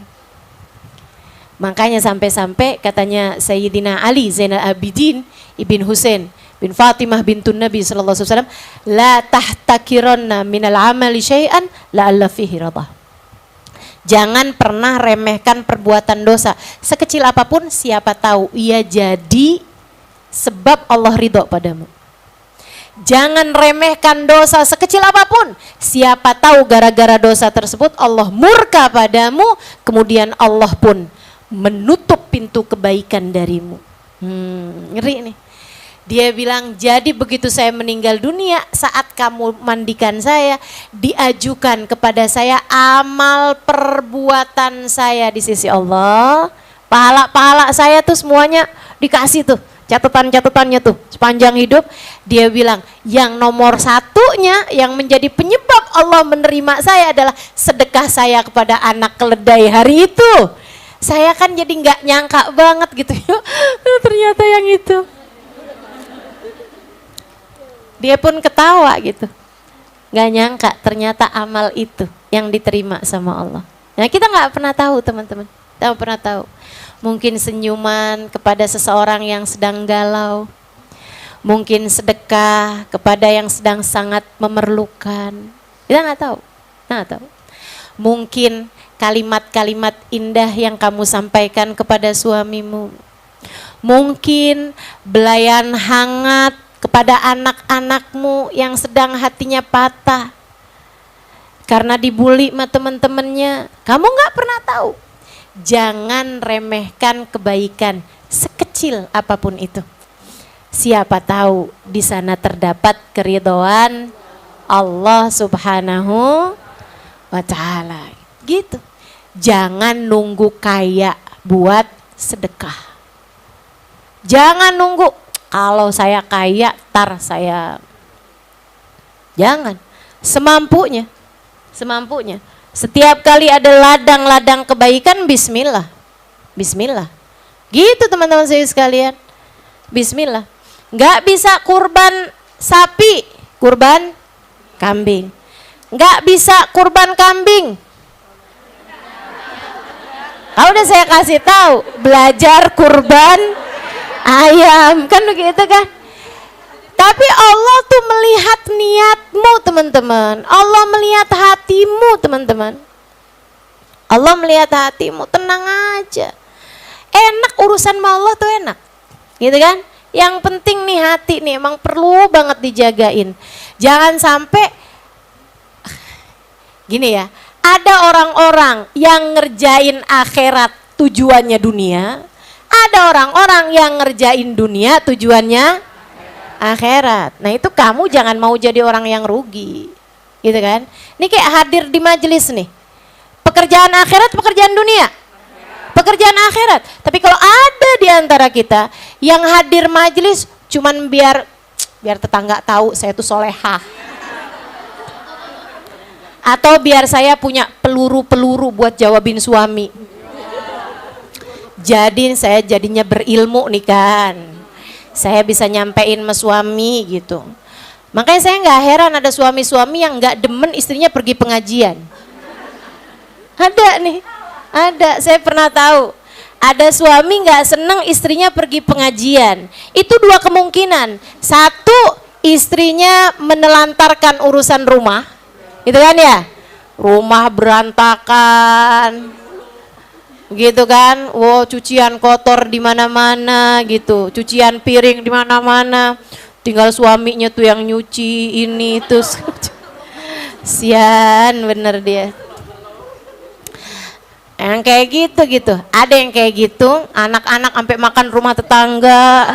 Makanya sampai-sampai katanya Sayyidina Ali Zainal Abidin Ibn Husain bin Fatimah bintun Nabi sallallahu alaihi wasallam, la tahtakiranna minal amali syai'an la'alla fihi radah. Jangan pernah remehkan perbuatan dosa sekecil apapun, siapa tahu ia jadi sebab Allah ridho padamu. Jangan remehkan dosa sekecil apapun, siapa tahu gara-gara dosa tersebut Allah murka padamu, kemudian Allah pun menutup pintu kebaikan darimu. Ngeri nih. Dia bilang, jadi begitu saya meninggal dunia, saat kamu mandikan saya, diajukan kepada saya amal perbuatan saya di sisi Allah. Pahala-pahala saya tuh semuanya dikasih tuh, catatan-catatannya tuh sepanjang hidup. Dia bilang, yang nomor satunya yang menjadi penyebab Allah menerima saya adalah sedekah saya kepada anak keledai hari itu. Saya kan jadi nggak nyangka banget gitu ya, ternyata yang itu. Dia pun ketawa gitu, nggak nyangka ternyata amal itu yang diterima sama Allah. Nah kita nggak pernah tahu teman-teman, tidak pernah tahu. Mungkin senyuman kepada seseorang yang sedang galau, mungkin sedekah kepada yang sedang sangat memerlukan. Kita nggak tahu, nggak tahu. Mungkin kalimat-kalimat indah yang kamu sampaikan kepada suamimu. Mungkin belayan hangat kepada anak-anakmu yang sedang hatinya patah karena dibully sama teman-temannya. Kamu nggak pernah tahu. Jangan remehkan kebaikan sekecil apapun itu. Siapa tahu di sana terdapat keridhaan Allah Subhanahu wa Ta'ala. Gitu. Jangan nunggu kaya buat sedekah. Jangan nunggu kalau saya kaya tar saya. Jangan. Semampunya. Semampunya. Setiap kali ada ladang-ladang kebaikan, bismillah. Bismillah. Gitu teman-teman saya sekalian. Bismillah. Nggak bisa kurban sapi, kurban kambing. Nggak bisa kurban kambing. Kalau udah saya kasih tahu, belajar kurban ayam, kan begitu kan? Tapi Allah tuh melihat niatmu teman-teman. Allah melihat hatimu teman-teman. Allah melihat hatimu, tenang aja. Enak urusan sama Allah tuh enak, gitu kan? Yang penting nih hati nih emang perlu banget dijagain. Jangan sampai gini ya, ada orang-orang yang ngerjain akhirat tujuannya dunia, ada orang-orang yang ngerjain dunia tujuannya akhirat. Nah itu kamu jangan mau jadi orang yang rugi, gitu kan? Ini kayak hadir di majelis nih, pekerjaan akhirat, pekerjaan dunia, pekerjaan akhirat. Tapi kalau ada di antara kita yang hadir majelis cuman biar tetangga tahu saya tuh solehah, atau biar saya punya peluru-peluru buat jawabin suami, jadi saya jadinya berilmu nih kan, saya bisa nyampein sama suami gitu. Makanya saya nggak heran ada suami-suami yang nggak demen istrinya pergi pengajian. Ada nih, ada, saya pernah tahu. Ada suami nggak seneng istrinya pergi pengajian. Itu dua kemungkinan. Satu, istrinya menelantarkan urusan rumah, gitu kan ya? Rumah berantakan, gitu kan? Wow, cucian kotor di mana-mana, gitu. Cucian piring di mana-mana. Tinggal suaminya tuh yang nyuci ini terus. Sian bener dia. Yang kayak gitu, ada yang kayak gitu, anak-anak sampai makan rumah tetangga.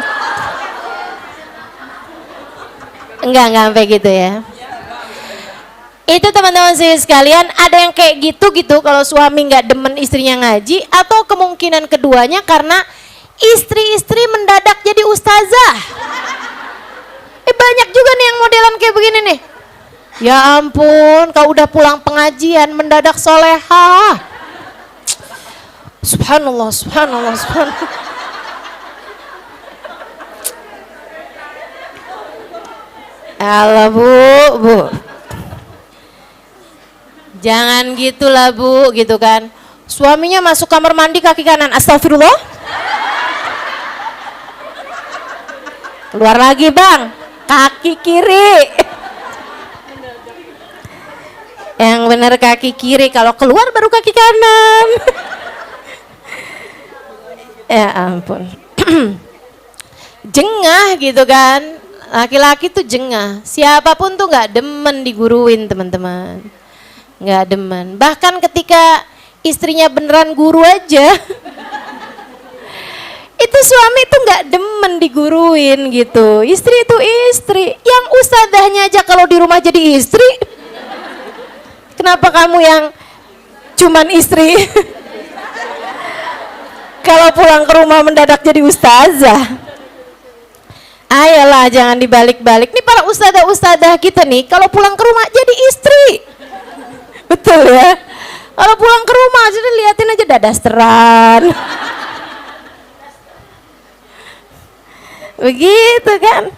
Enggak sampai gitu ya. Itu teman-teman saya sekalian, ada yang kayak gitu kalau suami nggak demen istrinya ngaji, atau kemungkinan keduanya karena istri-istri mendadak jadi ustazah. Banyak juga nih yang modelan kayak begini nih. Ya ampun, kau udah pulang pengajian mendadak solehah. Subhanallah, subhanallah, subhanallah. Alah bu. Jangan gitulah bu, gitu kan. Suaminya masuk kamar mandi kaki kanan, astagfirullah. Keluar lagi bang, kaki kiri. Yang benar kaki kiri, kalau keluar baru kaki kanan. Ya ampun. Jengah gitu kan. Laki-laki tuh jengah. Siapapun tuh gak demen diguruin teman-teman. Gak demen. Bahkan ketika istrinya beneran guru aja, itu suami tuh gak demen diguruin gitu. Istri itu istri. Yang ustadzahnya aja kalau di rumah jadi istri, kenapa kamu yang cuman istri? Kalau pulang ke rumah mendadak jadi ustazah. Ayolah jangan dibalik-balik. Nih para ustadzah-ustadzah kita nih kalau pulang ke rumah jadi istri. Betul ya. Kalau pulang ke rumah sudah liatin aja dadasteran. Begitu kan.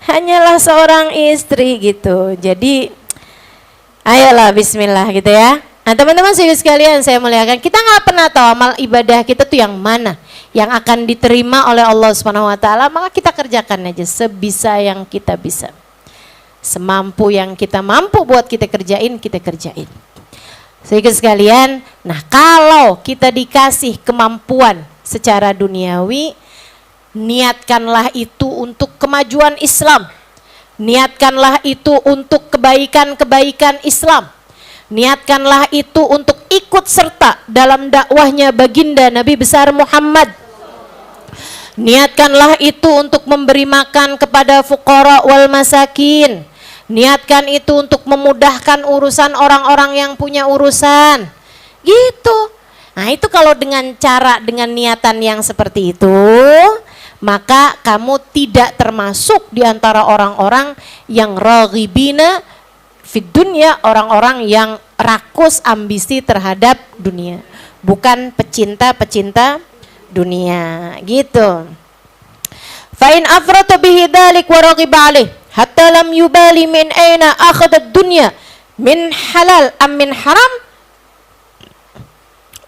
Hanyalah seorang istri gitu. Jadi ayolah bismillah gitu ya. Nah teman-teman sekalian saya muliakan, kita nggak pernah tahu amal ibadah kita tuh yang mana, yang akan diterima oleh Allah Subhanahu wa taala, maka kita kerjakan aja sebisa yang kita bisa. Semampu yang kita mampu buat kita kerjain, kita kerjain. Sehingga sekalian, nah kalau kita dikasih kemampuan secara duniawi, niatkanlah itu untuk kemajuan Islam. Niatkanlah itu untuk kebaikan-kebaikan Islam. Niatkanlah itu untuk ikut serta dalam dakwahnya baginda Nabi besar Muhammad. Niatkanlah itu untuk memberi makan kepada fuqara wal masakin. Niatkan itu untuk memudahkan urusan orang-orang yang punya urusan. Gitu. Nah itu kalau dengan niatan yang seperti itu, maka kamu tidak termasuk di antara orang-orang yang raghibina fid dunya, orang-orang yang rakus ambisi terhadap dunia, bukan pecinta-pecinta dunia, gitu. Fa in afrata bihi dzalik wa raghiba alaih hatta lam yubali min aina akhadha ad-dunya min halal am min haram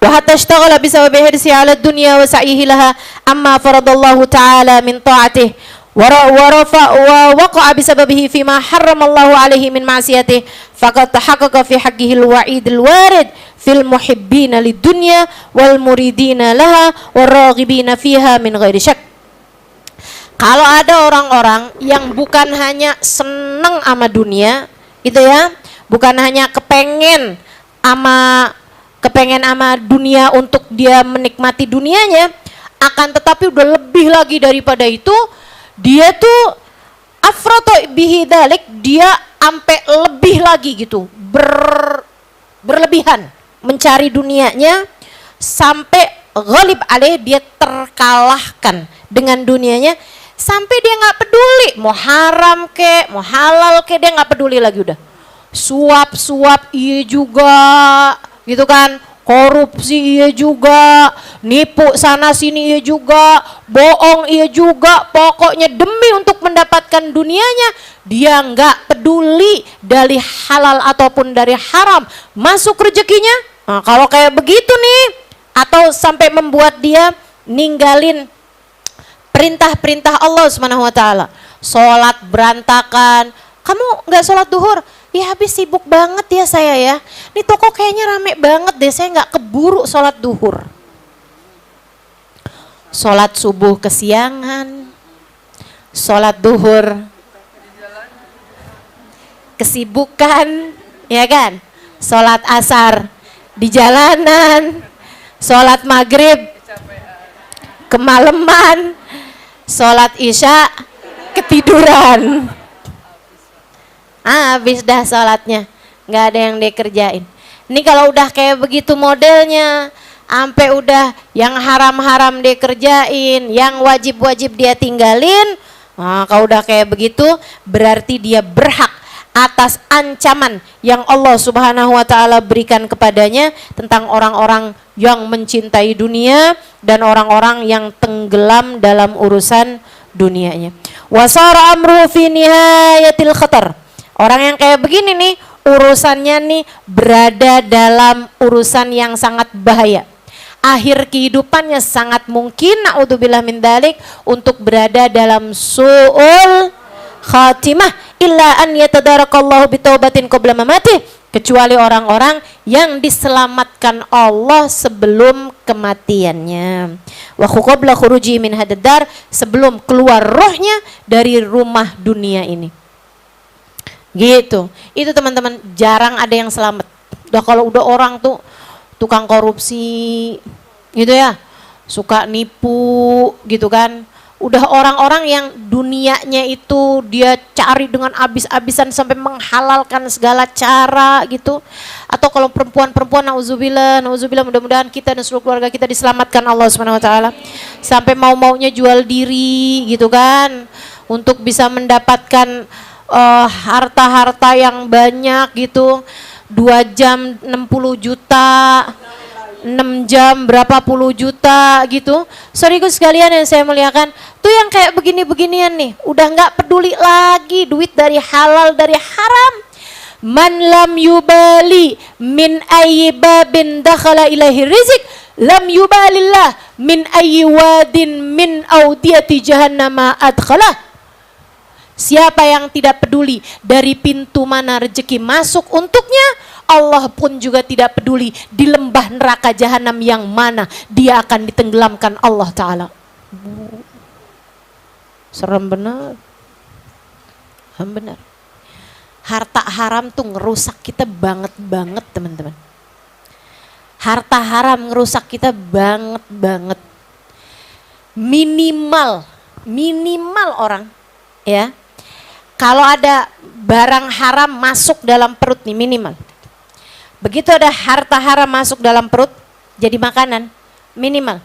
wa hatta ishtaghala bi sababi hirsi ala ad-dunya wa sa'ihi laha amma faradallahu ta'ala min ta'atihi wa waqa'a bi sababihi fima harramallahu alaihi min ma'siyatihi faqad tahaqqaqa fi haqqihi al-wa'id al-warid fil muhibbina lid-dunya wal muridina laha war raghibina fiha min ghairi syak. Kalau ada orang-orang yang bukan hanya seneng sama dunia, gitu ya, bukan hanya kepengen sama dunia untuk dia menikmati dunianya, akan tetapi udah lebih lagi daripada itu, dia tuh afroto bihi dalik, dia sampai lebih lagi gitu, berlebihan mencari dunianya sampai ghalib alaih, dia terkalahkan dengan dunianya. Sampai dia nggak peduli mau haram ke mau halal ke, dia nggak peduli lagi, udah suap iya juga gitu kan, korupsi iya juga, nipu sana sini iya juga, bohong iya juga, pokoknya demi untuk mendapatkan dunianya dia nggak peduli dari halal ataupun dari haram masuk rezekinya. Nah, kalau kayak begitu nih, atau sampai membuat dia ninggalin perintah-perintah Allah Subhanahu wa taala. Sholat berantakan. Kamu nggak sholat duhur? Ya habis sibuk banget ya saya ya. Ini toko kayaknya rame banget deh, saya nggak keburu sholat duhur. Sholat subuh kesiangan. Sholat duhur kesibukan, ya kan? Sholat asar di jalanan. Sholat maghrib kemalaman. Sholat isya ketiduran. Habis dah sholatnya, nggak ada yang dia kerjain. Ini kalau udah kayak begitu modelnya, sampai udah yang haram-haram dia kerjain, yang wajib-wajib dia tinggalin. Nah, kalau udah kayak begitu, berarti dia berhak atas ancaman yang Allah Subhanahu wa taala berikan kepadanya tentang orang-orang yang mencintai dunia dan orang-orang yang tenggelam dalam urusan dunianya. Wasara amru fi nihayatil khatar. Orang yang kayak begini nih, urusannya nih berada dalam urusan yang sangat bahaya. Akhir kehidupannya sangat mungkin, naudzubillah min dzalik, untuk berada dalam su'ul khatimah illa an yatadarakallahu bitaubatin qabla mamatih, kecuali orang-orang yang diselamatkan Allah sebelum kematiannya. Wa qabla khuruji min hadaddar, sebelum keluar rohnya dari rumah dunia ini. Gitu. Itu teman-teman, jarang ada yang selamat. Udah kalau udah orang tuh tukang korupsi gitu ya, suka nipu gitu kan. Udah orang-orang yang dunianya itu dia cari dengan abis-abisan sampai menghalalkan segala cara gitu. Atau kalau perempuan-perempuan, nauzubillah, mudah-mudahan kita dan seluruh keluarga kita diselamatkan Allah Subhanahu wa taala. Sampai mau-maunya jual diri gitu kan, untuk bisa mendapatkan harta-harta yang banyak gitu. 2 jam 60 juta, 6 jam berapa puluh juta gitu. Sorry guys sekalian yang saya muliakan, tuh yang kayak begini-beginian nih, udah nggak peduli lagi duit dari halal dari haram. Man lam yubali min ayyi babin dakhala ilaihi rizq lam yubalillah min ayyi wadin min audiyati jahannama adkhalah. Siapa yang tidak peduli dari pintu mana rezeki masuk untuknya, Allah pun juga tidak peduli di lembah neraka jahanam yang mana dia akan ditenggelamkan Allah Ta'ala. Serem benar. Benar. Harta haram tuh ngerusak kita banget teman-teman. Harta haram ngerusak kita banget. Minimal orang ya. Kalau ada barang haram masuk dalam perut nih minimal. Begitu ada harta haram masuk dalam perut jadi makanan minimal.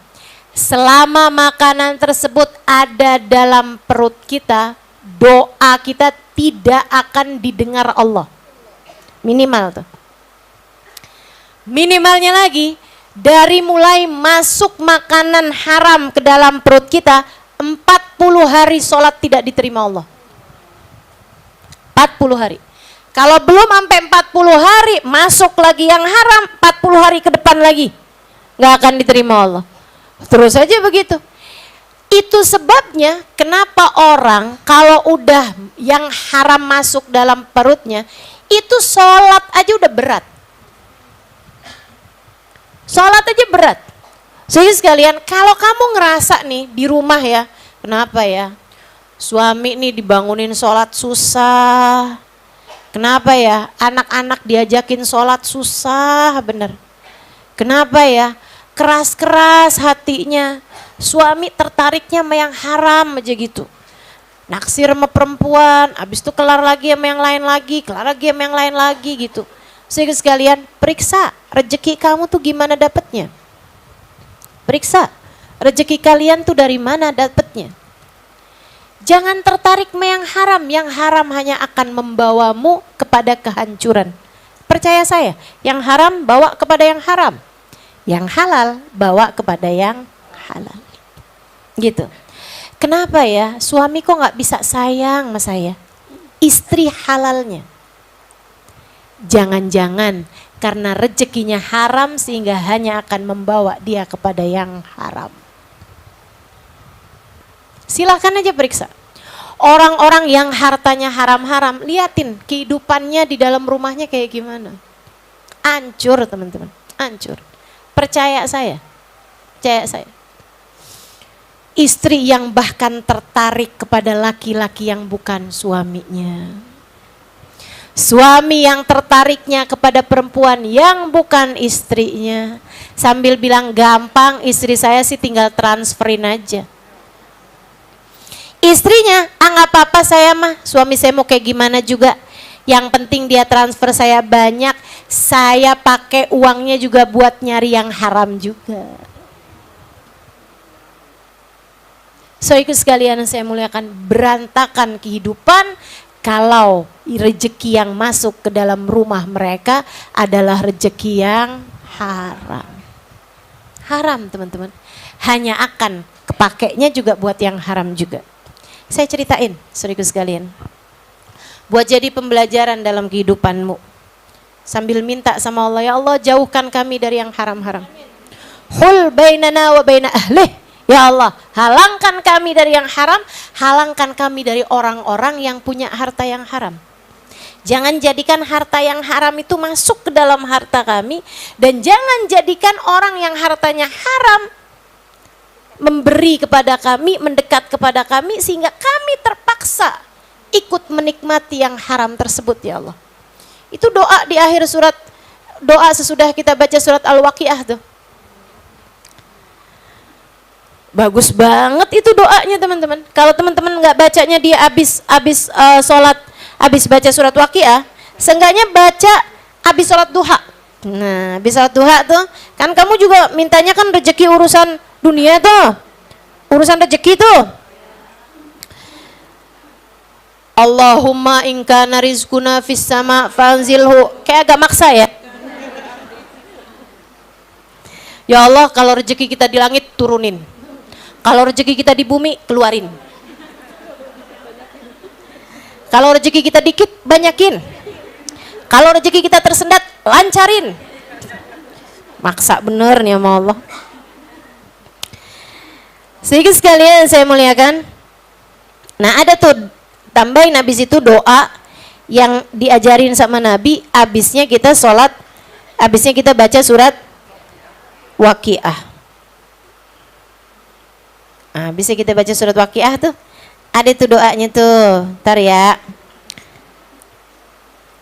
Selama makanan tersebut ada dalam perut kita, doa kita tidak akan didengar Allah. Minimal tuh. Minimalnya lagi, dari mulai masuk makanan haram ke dalam perut kita, 40 hari sholat tidak diterima Allah. 40 hari. Kalau belum sampai 40 hari masuk lagi yang haram, 40 hari ke depan lagi nggak akan diterima Allah. Terus aja begitu. Itu sebabnya kenapa orang kalau udah yang haram masuk dalam perutnya, itu sholat aja udah berat. Sholat aja berat. Jadi sekalian, kalau kamu ngerasa nih di rumah ya, kenapa ya? Suami nih dibangunin sholat susah. Kenapa ya? Anak-anak diajakin sholat susah bener. Kenapa ya? Keras-keras hatinya. Suami tertariknya sama yang haram aja gitu. Naksir sama perempuan, habis itu kelar lagi sama yang lain lagi, kelar lagi sama yang lain lagi gitu. Sehingga sekalian, periksa rezeki kamu tuh gimana dapetnya. Periksa rezeki kalian tuh dari mana dapetnya. Jangan tertarik sama yang haram hanya akan membawamu kepada kehancuran. Percaya saya, yang haram bawa kepada yang haram, yang halal bawa kepada yang halal. Gitu. Kenapa ya suami kok nggak bisa sayang sama saya? Istri halalnya. Jangan-jangan karena rezekinya haram sehingga hanya akan membawa dia kepada yang haram. Silahkan aja periksa. Orang-orang yang hartanya haram-haram, liatin kehidupannya di dalam rumahnya kayak gimana. Hancur teman-teman, hancur. Percaya saya. Istri yang bahkan tertarik kepada laki-laki yang bukan suaminya. Suami yang tertariknya kepada perempuan yang bukan istrinya. Sambil bilang gampang, istri saya sih tinggal transferin aja. Istrinya, nggak apa-apa saya mah, suami saya mau kayak gimana juga. Yang penting dia transfer saya banyak, saya pakai uangnya juga buat nyari yang haram juga. So ikut sekalian saya muliakan, berantakan kehidupan kalau rezeki yang masuk ke dalam rumah mereka adalah rezeki yang haram. Haram teman-teman, hanya akan kepakainya juga buat yang haram juga. Saya ceritain, saudaraku sekalian, buat jadi pembelajaran dalam kehidupanmu. Sambil minta sama Allah, ya Allah jauhkan kami dari yang haram-haram. Hul bainana wa baina ahlih. Ya Allah, halangkan kami dari yang haram, halangkan kami dari orang-orang yang punya harta yang haram. Jangan jadikan harta yang haram itu masuk ke dalam harta kami, dan jangan jadikan orang yang hartanya haram memberi kepada kami, mendekat kepada kami sehingga kami terpaksa ikut menikmati yang haram tersebut ya Allah. Itu doa di akhir surat, doa sesudah kita baca surat Al-Waqiah tuh. Bagus banget itu doanya teman-teman. Kalau teman-teman nggak bacanya dia habis sholat, habis baca surat Waqiah, seenggaknya baca habis sholat duha. Nah, habis sholat duha tuh, kan kamu juga mintanya kan rezeki urusan dunia tuh, urusan rezeki tuh. Allahumma in kana rizquna fis sama fanzilhu. Kayak agak maksa ya. Ya Allah, kalau rezeki kita di langit turunin. Kalau rezeki kita di bumi keluarin. Kalau rezeki kita dikit banyakin. Kalau rezeki kita tersendat lancarin. Maksa bener nih sama Allah. Sedikit sekalian saya muliakan. Nah ada tuh tambahin habis itu doa yang diajarin sama Nabi. Habisnya kita sholat, habisnya kita baca surat Waqiah. Nah, bisa kita baca surat Waqiah tuh. Ada tuh doanya tuh. Ntar ya.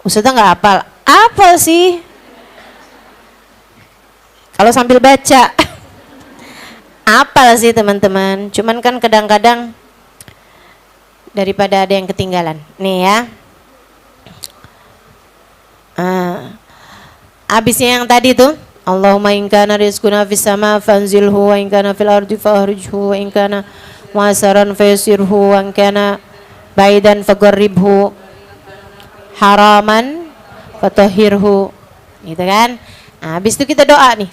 Ustazah nggak hafal. Apa sih? Kalau sambil baca. Apal sih teman-teman. Cuman kan kadang-kadang daripada ada yang ketinggalan. Nih ya. Habisnya yang tadi tuh. Allahumma in kana rizquna fis sama fanzilhu wa in kana fil ardi fahrijhu wa in kana mu'asaran faysirhu wa in kana baidan fagharribhu haraman fatahhirhu. Gitu kan? Nah, habis itu kita doa nih.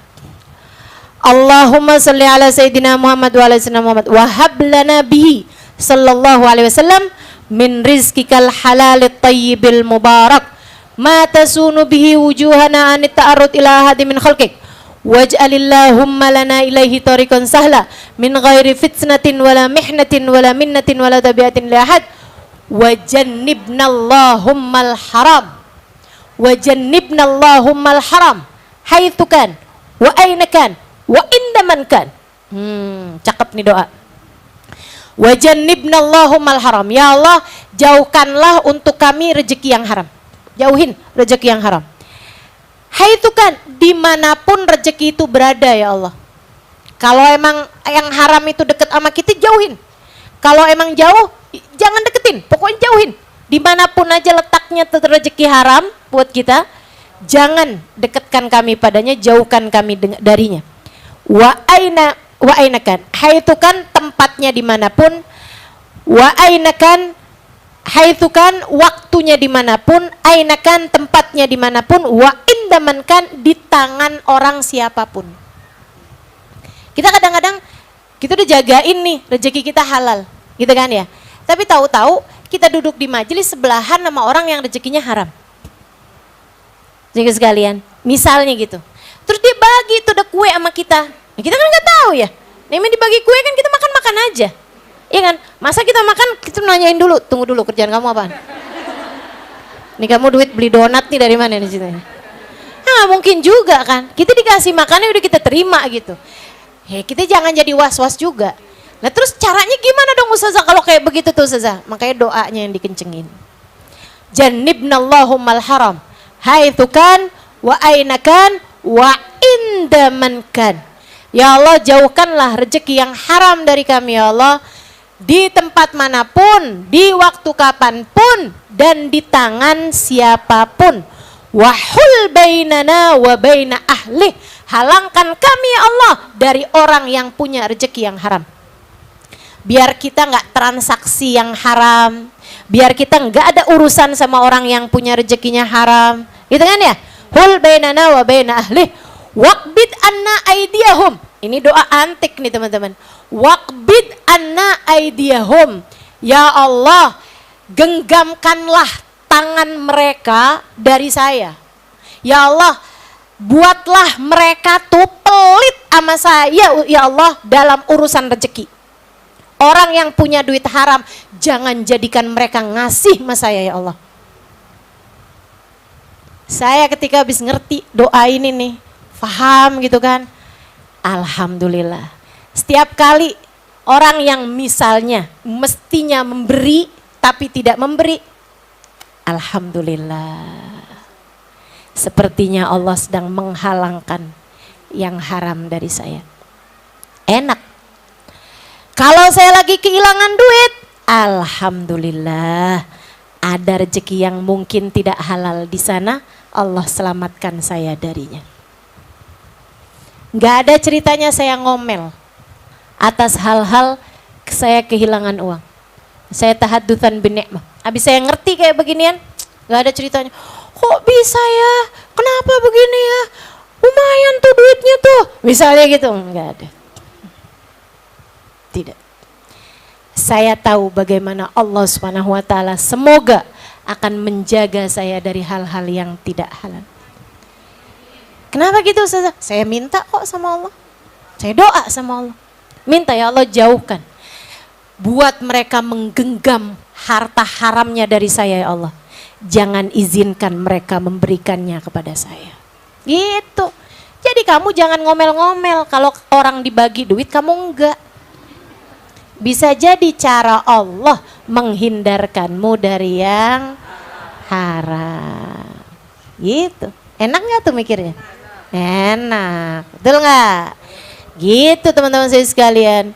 Allahumma salli ala sayyidina Muhammad wa ala sayyidina Muhammad wa hab lana bihi sallallahu alaihi wasallam min rizqikal halalit tayyibil mubarak ma tasunu bihi wujuhana anit ta'arrud ila ahadi min khalqik waj'alillahumma lana ilaihi tariqan sahla min ghairi fitnatin wala mihnatin wala minnatin wala tabiatin li ahad wajannibnallahummal haram wajannibnallahummal haram haitsu kan wa aina kan wa indaman kan. Cakep nih doa. Wajannibnallahummal haram. Ya Allah, jauhkanlah untuk kami rezeki yang haram. Jauhin rezeki yang haram. Haitsu kan, dimanapun rezeki itu berada ya Allah. Kalau emang yang haram itu dekat sama kita, jauhin. Kalau emang jauh, jangan deketin, pokoknya jauhin. Dimanapun aja letaknya rezeki haram buat kita, jangan dekatkan kami padanya, jauhkan kami darinya. Wa aina kan, haitsu kan tempatnya dimanapun, wa aina kan haitsu kan waktunya dimanapun, aina kan tempatnya dimanapun, wa indaman kan di tangan orang siapapun. Kita kadang-kadang kita udah jagain nih rezeki kita halal, gitu kan ya. Tapi tahu-tahu kita duduk di majelis sebelahan sama orang yang rezekinya haram. Jadi sekalian, misalnya gitu. Terus dia bagi tuh ada kue sama kita. Nah, kita kan nggak tahu ya. Namanya dibagi kue kan kita makan-makan aja. Iya kan? Masa kita makan, kita nanyain dulu, tunggu dulu kerjaan kamu apaan? Nih kamu duit beli donat nih dari mana nih ceritanya? Nah mungkin juga kan, kita dikasih makannya udah kita terima gitu. Kita jangan jadi was-was juga. Nah terus caranya gimana dong Ustazah kalau kayak begitu tuh Ustazah? Makanya doanya yang dikencengin. Jannibnallahummal haram, haitsu kan, wa aina kan, wa indaman kan. Ya Allah, jauhkanlah rezeki yang haram dari kami ya Allah, di tempat manapun, di waktu kapanpun, dan di tangan siapapun. Wahul bainana wa baina ahli, halangkan kami ya Allah dari orang yang punya rezeki yang haram. Biar kita nggak transaksi yang haram, biar kita nggak ada urusan sama orang yang punya rezekinya haram, gitu kan ya? Hul bainana wa baina ahli, waqbid anna aidiyahum. Ini doa antik nih teman-teman. Waqbid anna aidiyahum. Ya Allah, genggamkanlah tangan mereka dari saya. Ya Allah, buatlah mereka tuh pelit sama saya ya Allah dalam urusan rezeki. Orang yang punya duit haram, jangan jadikan mereka ngasih sama saya ya Allah. Saya ketika habis ngerti doa ini nih, paham gitu kan. Alhamdulillah. Setiap kali orang yang misalnya mestinya memberi tapi tidak memberi, alhamdulillah. Sepertinya Allah sedang menghalangkan yang haram dari saya. Enak. Kalau saya lagi kehilangan duit, alhamdulillah. Ada rezeki yang mungkin tidak halal di sana, Allah selamatkan saya darinya. Gak ada ceritanya saya ngomel atas hal-hal saya kehilangan uang. Saya tahaddutan bin ni'mah. Habis saya ngerti kayak beginian, gak ada ceritanya. Kok bisa ya? Kenapa begini ya? Lumayan tuh duitnya tuh. Misalnya gitu, gak ada. Tidak. Saya tahu bagaimana Allah Subhanahu wa taala semoga akan menjaga saya dari hal-hal yang tidak halal. Kenapa gitu Ustazah? Saya minta kok sama Allah. Saya doa sama Allah. Minta ya Allah jauhkan. Buat mereka menggenggam harta haramnya dari saya ya Allah. Jangan izinkan mereka memberikannya kepada saya. Gitu. Jadi kamu jangan ngomel-ngomel kalau orang dibagi duit kamu enggak. Bisa jadi cara Allah menghindarkanmu dari yang haram. Gitu. Enak nggak tuh mikirnya? Enak. Betul nggak? Gitu teman-teman saya sekalian.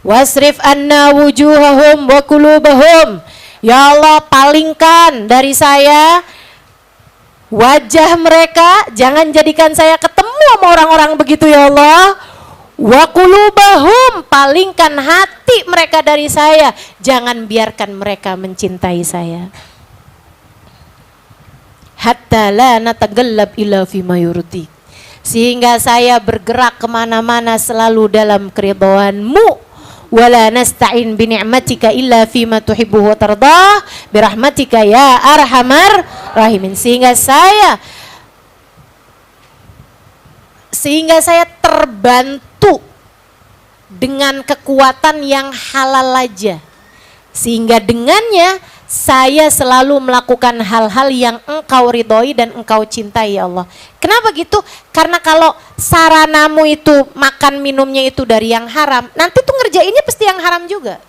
Wasrif anna wujuhahum wa qulubahum. Ya Allah, palingkan dari saya wajah mereka, jangan jadikan saya ketemu sama orang-orang begitu ya Allah. Wa qulubahum, palingkan hati mereka dari saya, jangan biarkan mereka mencintai saya. Hatta la natagallab ila fima yurdi, sehingga saya bergerak kemana-mana selalu dalam keridhaanmu. Wala nasta'in bi ni'matika illa fima tuhibbu wa tardah birahmatika ya arhamar rahimin, sehingga saya terbantu dengan kekuatan yang halal aja, sehingga dengannya saya selalu melakukan hal-hal yang engkau ridhoi dan engkau cintai ya Allah. Kenapa gitu? Karena kalau saranamu itu makan minumnya itu dari yang haram, nanti tuh ngerjainnya pasti yang haram juga.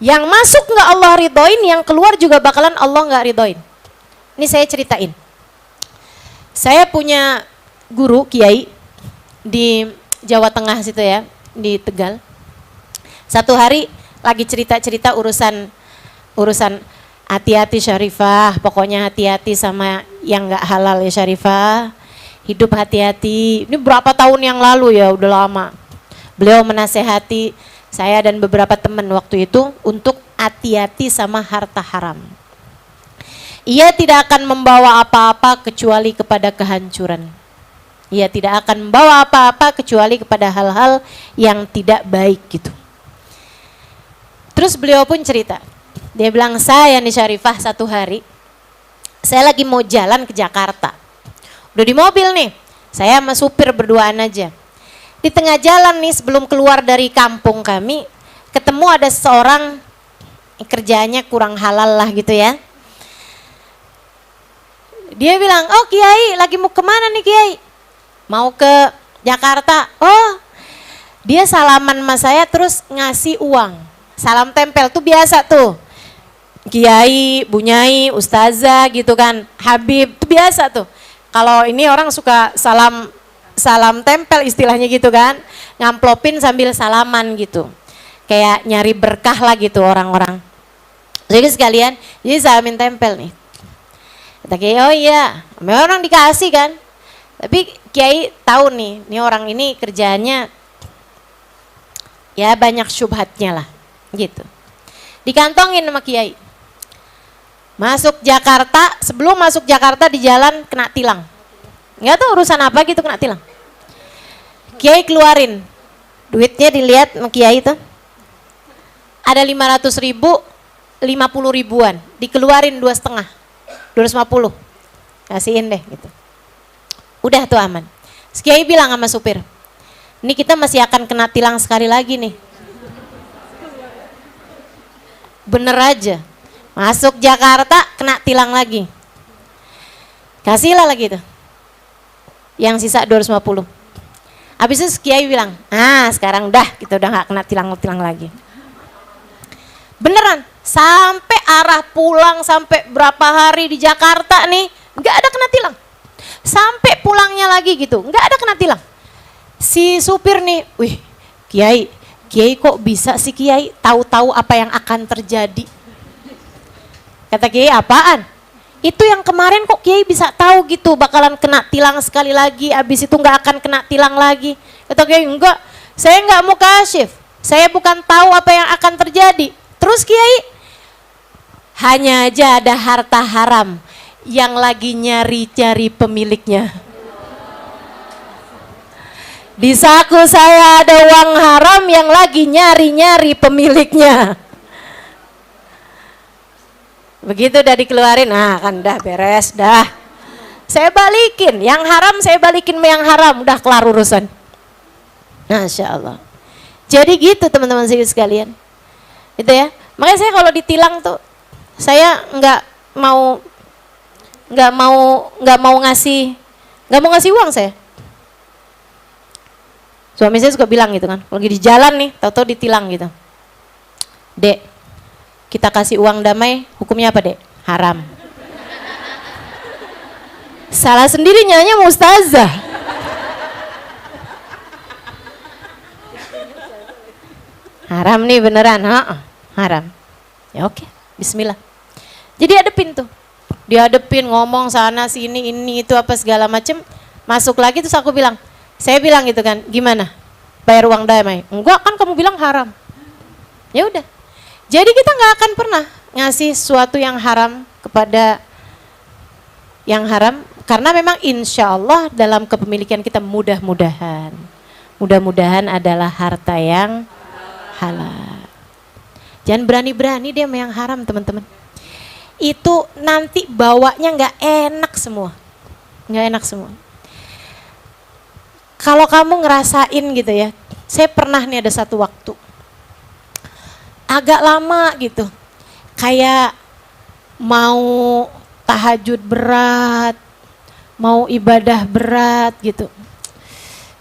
Yang masuk nggak Allah ridhoin, yang keluar juga bakalan Allah nggak ridhoin. Ini saya ceritain. Saya punya guru kiai di Jawa Tengah situ ya, di Tegal. Satu hari lagi cerita-cerita urusan hati-hati Syarifah, pokoknya hati-hati sama yang nggak halal ya Syarifah, hidup hati-hati. Ini berapa tahun yang lalu ya, udah lama. Beliau menasehati saya dan beberapa teman waktu itu untuk hati-hati sama harta haram. Ia tidak akan membawa apa-apa kecuali kepada kehancuran. Ia tidak akan membawa apa-apa kecuali kepada hal-hal yang tidak baik gitu. Terus beliau pun cerita. Dia bilang, saya nih Syarifah satu hari, saya lagi mau jalan ke Jakarta. Udah di mobil nih, saya sama supir berduaan aja. Di tengah jalan nih sebelum keluar dari kampung kami, ketemu ada seorang kerjanya kurang halal lah gitu ya. Dia bilang, oh Kiai lagi mau kemana nih Kiai? Mau ke Jakarta. Oh, dia salaman sama saya terus ngasih uang. Salam tempel tuh biasa tuh. Kiai, bunyai, ustazah gitu kan, Habib, itu biasa tuh. Kalau ini orang suka salam tempel istilahnya gitu kan, ngamplopin sambil salaman gitu. Kayak nyari berkah lah gitu orang-orang. Jadi sekalian, jadi salamin tempel nih. Kata Kiai, oh iya, memang orang dikasih kan. Tapi Kiai tahu nih, ini orang ini kerjaannya ya banyak syubhatnya lah gitu. Dikantongin sama Kiai. Masuk Jakarta, sebelum masuk Jakarta di jalan kena tilang. Nggak tahu urusan apa gitu kena tilang. Kiai keluarin, duitnya dilihat sama Kiai itu. Ada 500.000, 50 ribuan, dikeluarin 2,5, 250. Kasihin deh gitu. Udah tuh aman. Kiai bilang sama supir, ini kita masih akan kena tilang sekali lagi nih. Bener aja. Masuk Jakarta kena tilang lagi. Kasihlah lagi tuh. Yang sisa 250. Habis itu Kiai bilang, sekarang udah kita udah gak kena tilang-tilang lagi. Beneran, sampai arah pulang sampai berapa hari di Jakarta nih, gak ada kena tilang. Sampai pulangnya lagi gitu, gak ada kena tilang. Si supir nih, wih Kiai kok bisa sih Kiai tahu-tahu apa yang akan terjadi. Kata Kiai, apaan? Itu yang kemarin kok Kiai bisa tahu gitu bakalan kena tilang sekali lagi, abis itu nggak akan kena tilang lagi. Kata Kiai, enggak, saya nggak mau kasyif, saya bukan tahu apa yang akan terjadi. Terus Kiai, hanya aja ada harta haram yang lagi nyari-cari pemiliknya. Di saku saya ada uang haram yang lagi nyari-nyari pemiliknya. Begitu udah dikeluarin, kan dah beres dah. Saya balikin, yang haram saya balikin sama yang haram, udah kelar urusan. Masya Allah. Jadi gitu teman-teman sekalian. Itu ya. Makanya saya kalau ditilang tuh saya nggak mau ngasih uang saya. Suami saya suka bilang gitu kan, lagi di jalan nih, tahu-tahu ditilang gitu. Dek, kita kasih uang damai, hukumnya apa dek? Haram. Salah sendiri nyanyi sama ustazah. Haram nih beneran, haram. Ya oke, bismillah. Jadi hadepin tuh, dihadepin ngomong sana sini ini itu apa segala macem. Masuk lagi terus aku bilang, saya bilang gitu kan, gimana? Bayar uang damai? Enggak kan kamu bilang haram. Ya udah. Jadi kita nggak akan pernah ngasih sesuatu yang haram kepada yang haram, karena memang insya Allah dalam kepemilikan kita mudah-mudahan adalah harta yang halal. Jangan berani-berani dia sama yang haram teman-teman. Itu nanti bawanya nggak enak semua. Kalau kamu ngerasain gitu ya, saya pernah nih ada satu waktu, agak lama gitu, kayak mau tahajud berat, mau ibadah berat gitu.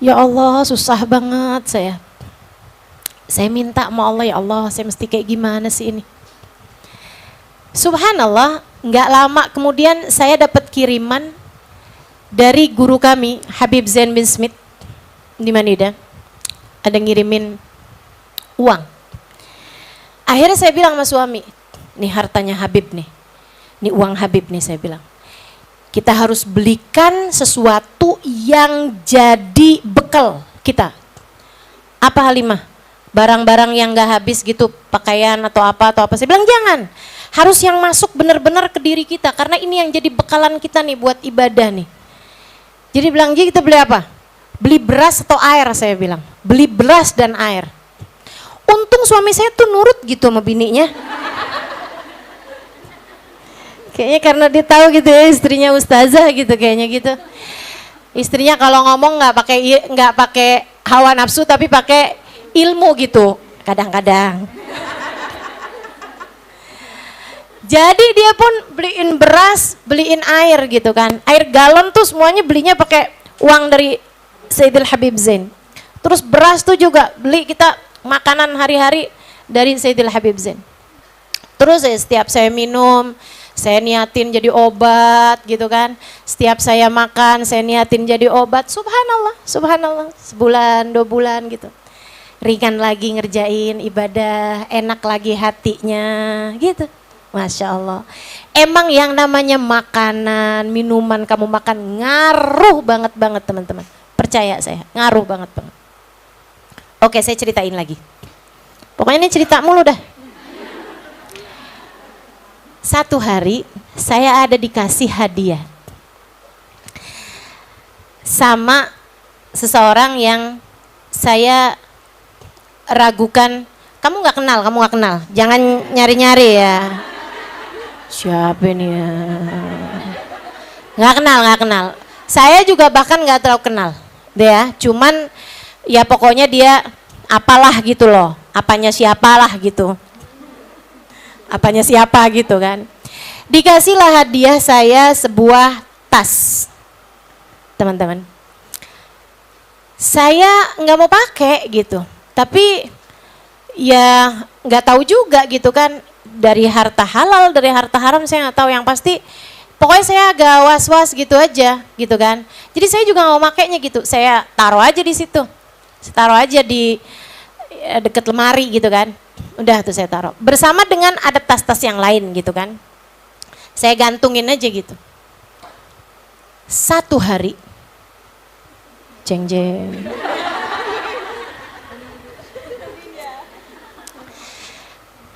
Ya Allah susah banget saya. Saya minta sama Allah, ya Allah saya mesti kayak gimana sih ini. Subhanallah, nggak lama kemudian saya dapat kiriman dari guru kami, Habib Zain bin Smith di Manida. Ada ngirimin uang. Akhirnya saya bilang sama suami, nih hartanya Habib nih, ini uang Habib nih, saya bilang. Kita harus belikan sesuatu yang jadi bekal kita. Apa Halimah? Barang-barang yang gak habis gitu, pakaian atau apa. Saya bilang jangan, harus yang masuk benar-benar ke diri kita, karena ini yang jadi bekalan kita nih buat ibadah nih. Jadi bilang, jadi kita beli apa? Beli beras atau air, saya bilang. Beli beras dan air. Untung suami saya tuh nurut gitu sama bininya. Kayaknya karena dia tahu gitu ya, istrinya ustazah gitu kayaknya gitu. Istrinya kalau ngomong nggak pakai hawa nafsu tapi pakai ilmu gitu kadang-kadang. Jadi dia pun beliin beras, beliin air gitu kan. Air galon tuh semuanya belinya pakai uang dari Sayyidil Habib Zain. Terus beras tuh juga beli kita makanan hari-hari dari Sayyidil Habib Zain. Terus setiap saya minum, saya niatin jadi obat gitu kan. Setiap saya makan, saya niatin jadi obat. Subhanallah, subhanallah. Sebulan, 2 bulan gitu. Ringan lagi ngerjain ibadah, enak lagi hatinya gitu. Masya Allah. Emang yang namanya makanan, minuman kamu makan ngaruh banget teman-teman. Percaya saya, ngaruh banget. Oke, saya ceritain lagi. Pokoknya ini cerita mulu dah. Satu hari saya ada dikasih hadiah sama seseorang yang saya ragukan. Kamu nggak kenal, jangan nyari-nyari ya. Siapa ini ya? Nggak kenal. Saya juga bahkan nggak terlalu kenal dia, cuman ya pokoknya dia apalah gitu loh, apanya siapa gitu kan. Dikasihlah hadiah saya sebuah tas, teman-teman. Saya nggak mau pakai gitu, tapi ya nggak tahu juga gitu kan, dari harta halal, dari harta haram saya nggak tahu. Yang pasti pokoknya saya agak was-was gitu aja gitu kan. Jadi saya juga nggak mau makainya gitu, saya taruh aja di situ, saya taruh aja di deket lemari gitu kan. Udah tuh saya taruh bersama dengan ada tas-tas yang lain gitu kan, saya gantungin aja gitu. Satu hari jeng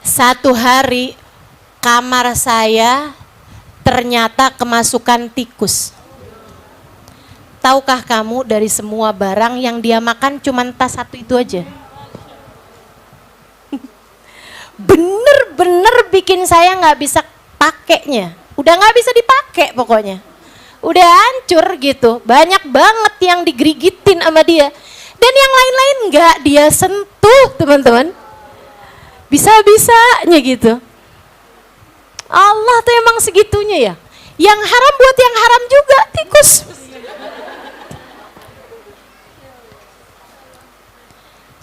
satu hari kamar saya ternyata kemasukan tikus. Tahukah kamu, dari semua barang yang dia makan cuman tas satu itu aja. Bener-bener bikin saya nggak bisa pakainya. Udah nggak bisa dipakai pokoknya. Udah hancur gitu. Banyak banget yang digrigitin sama dia. Dan yang lain-lain nggak dia sentuh. tuh teman-teman. Bisa-bisanya gitu. Allah tuh emang segitunya ya. Yang haram buat yang haram juga, tikus.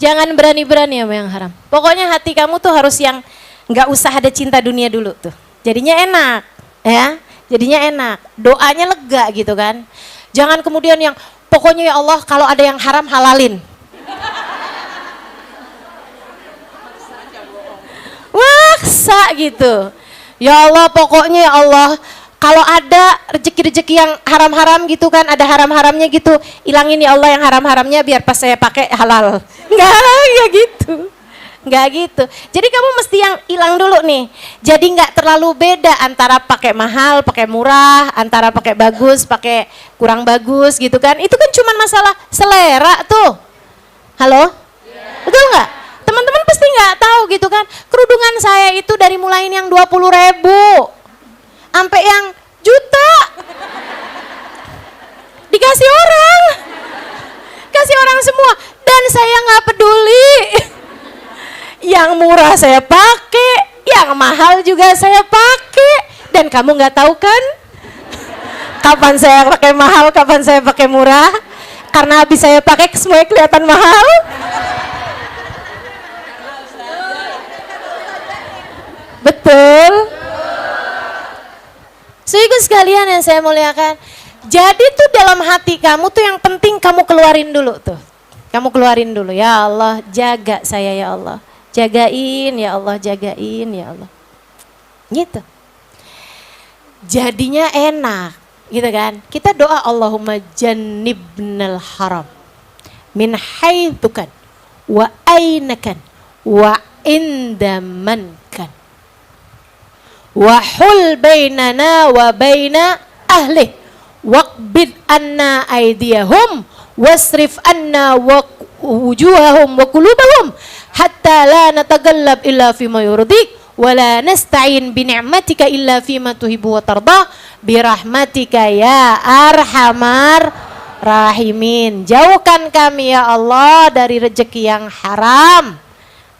Jangan berani-berani sama yang haram. Pokoknya hati kamu tuh harus yang nggak usah ada cinta dunia dulu tuh. Jadinya enak, ya. Jadinya enak. Doanya lega gitu kan. Jangan kemudian yang pokoknya ya Allah kalau ada yang haram halalin. Maksa gitu. Ya Allah pokoknya ya Allah kalau ada rezeki-rezeki yang haram-haram gitu kan, ada haram-haramnya gitu, ilangin ya Allah yang haram-haramnya biar pas saya pakai halal. Enggak gitu. Enggak gitu. Jadi kamu mesti yang hilang dulu nih. Jadi enggak terlalu beda antara pakai mahal, pakai murah, antara pakai bagus, pakai kurang bagus gitu kan. Itu kan cuma masalah selera tuh. Halo? Betul enggak? Teman-teman pasti nggak tahu gitu kan. Kerudungan saya itu dari mulai yang 20.000 sampai yang juta. Dikasih orang. Kasih orang semua dan saya nggak peduli. Yang murah saya pakai, yang mahal juga saya pakai. Dan kamu nggak tahu kan? Kapan saya pakai mahal, kapan saya pakai murah? Karena habis saya pakai semuanya kelihatan mahal. Betul. Sehingga sekalian yang saya muliakan. Jadi tuh dalam hati kamu tuh yang penting kamu keluarin dulu tuh. Kamu keluarin dulu. Ya Allah jaga saya ya Allah. Jagain ya Allah, jagain ya Allah. Gitu. Jadinya enak. Gitu kan. Kita doa Allahumma jannibnal haram. Min haithukan. Wa ainakan. Wa indamankan. Wahul bainana wa baina ahli waqbid anna aydiyahum wasrif anna wujuhahum wa qulubahum hatta la natagallab illa fima yurdik wa la nasta'in bi ni'matika illa fima tuhibbu wa tarda bi rahmatika ya arhamar rahimin. Jauhkan kami ya Allah dari rezeki yang haram,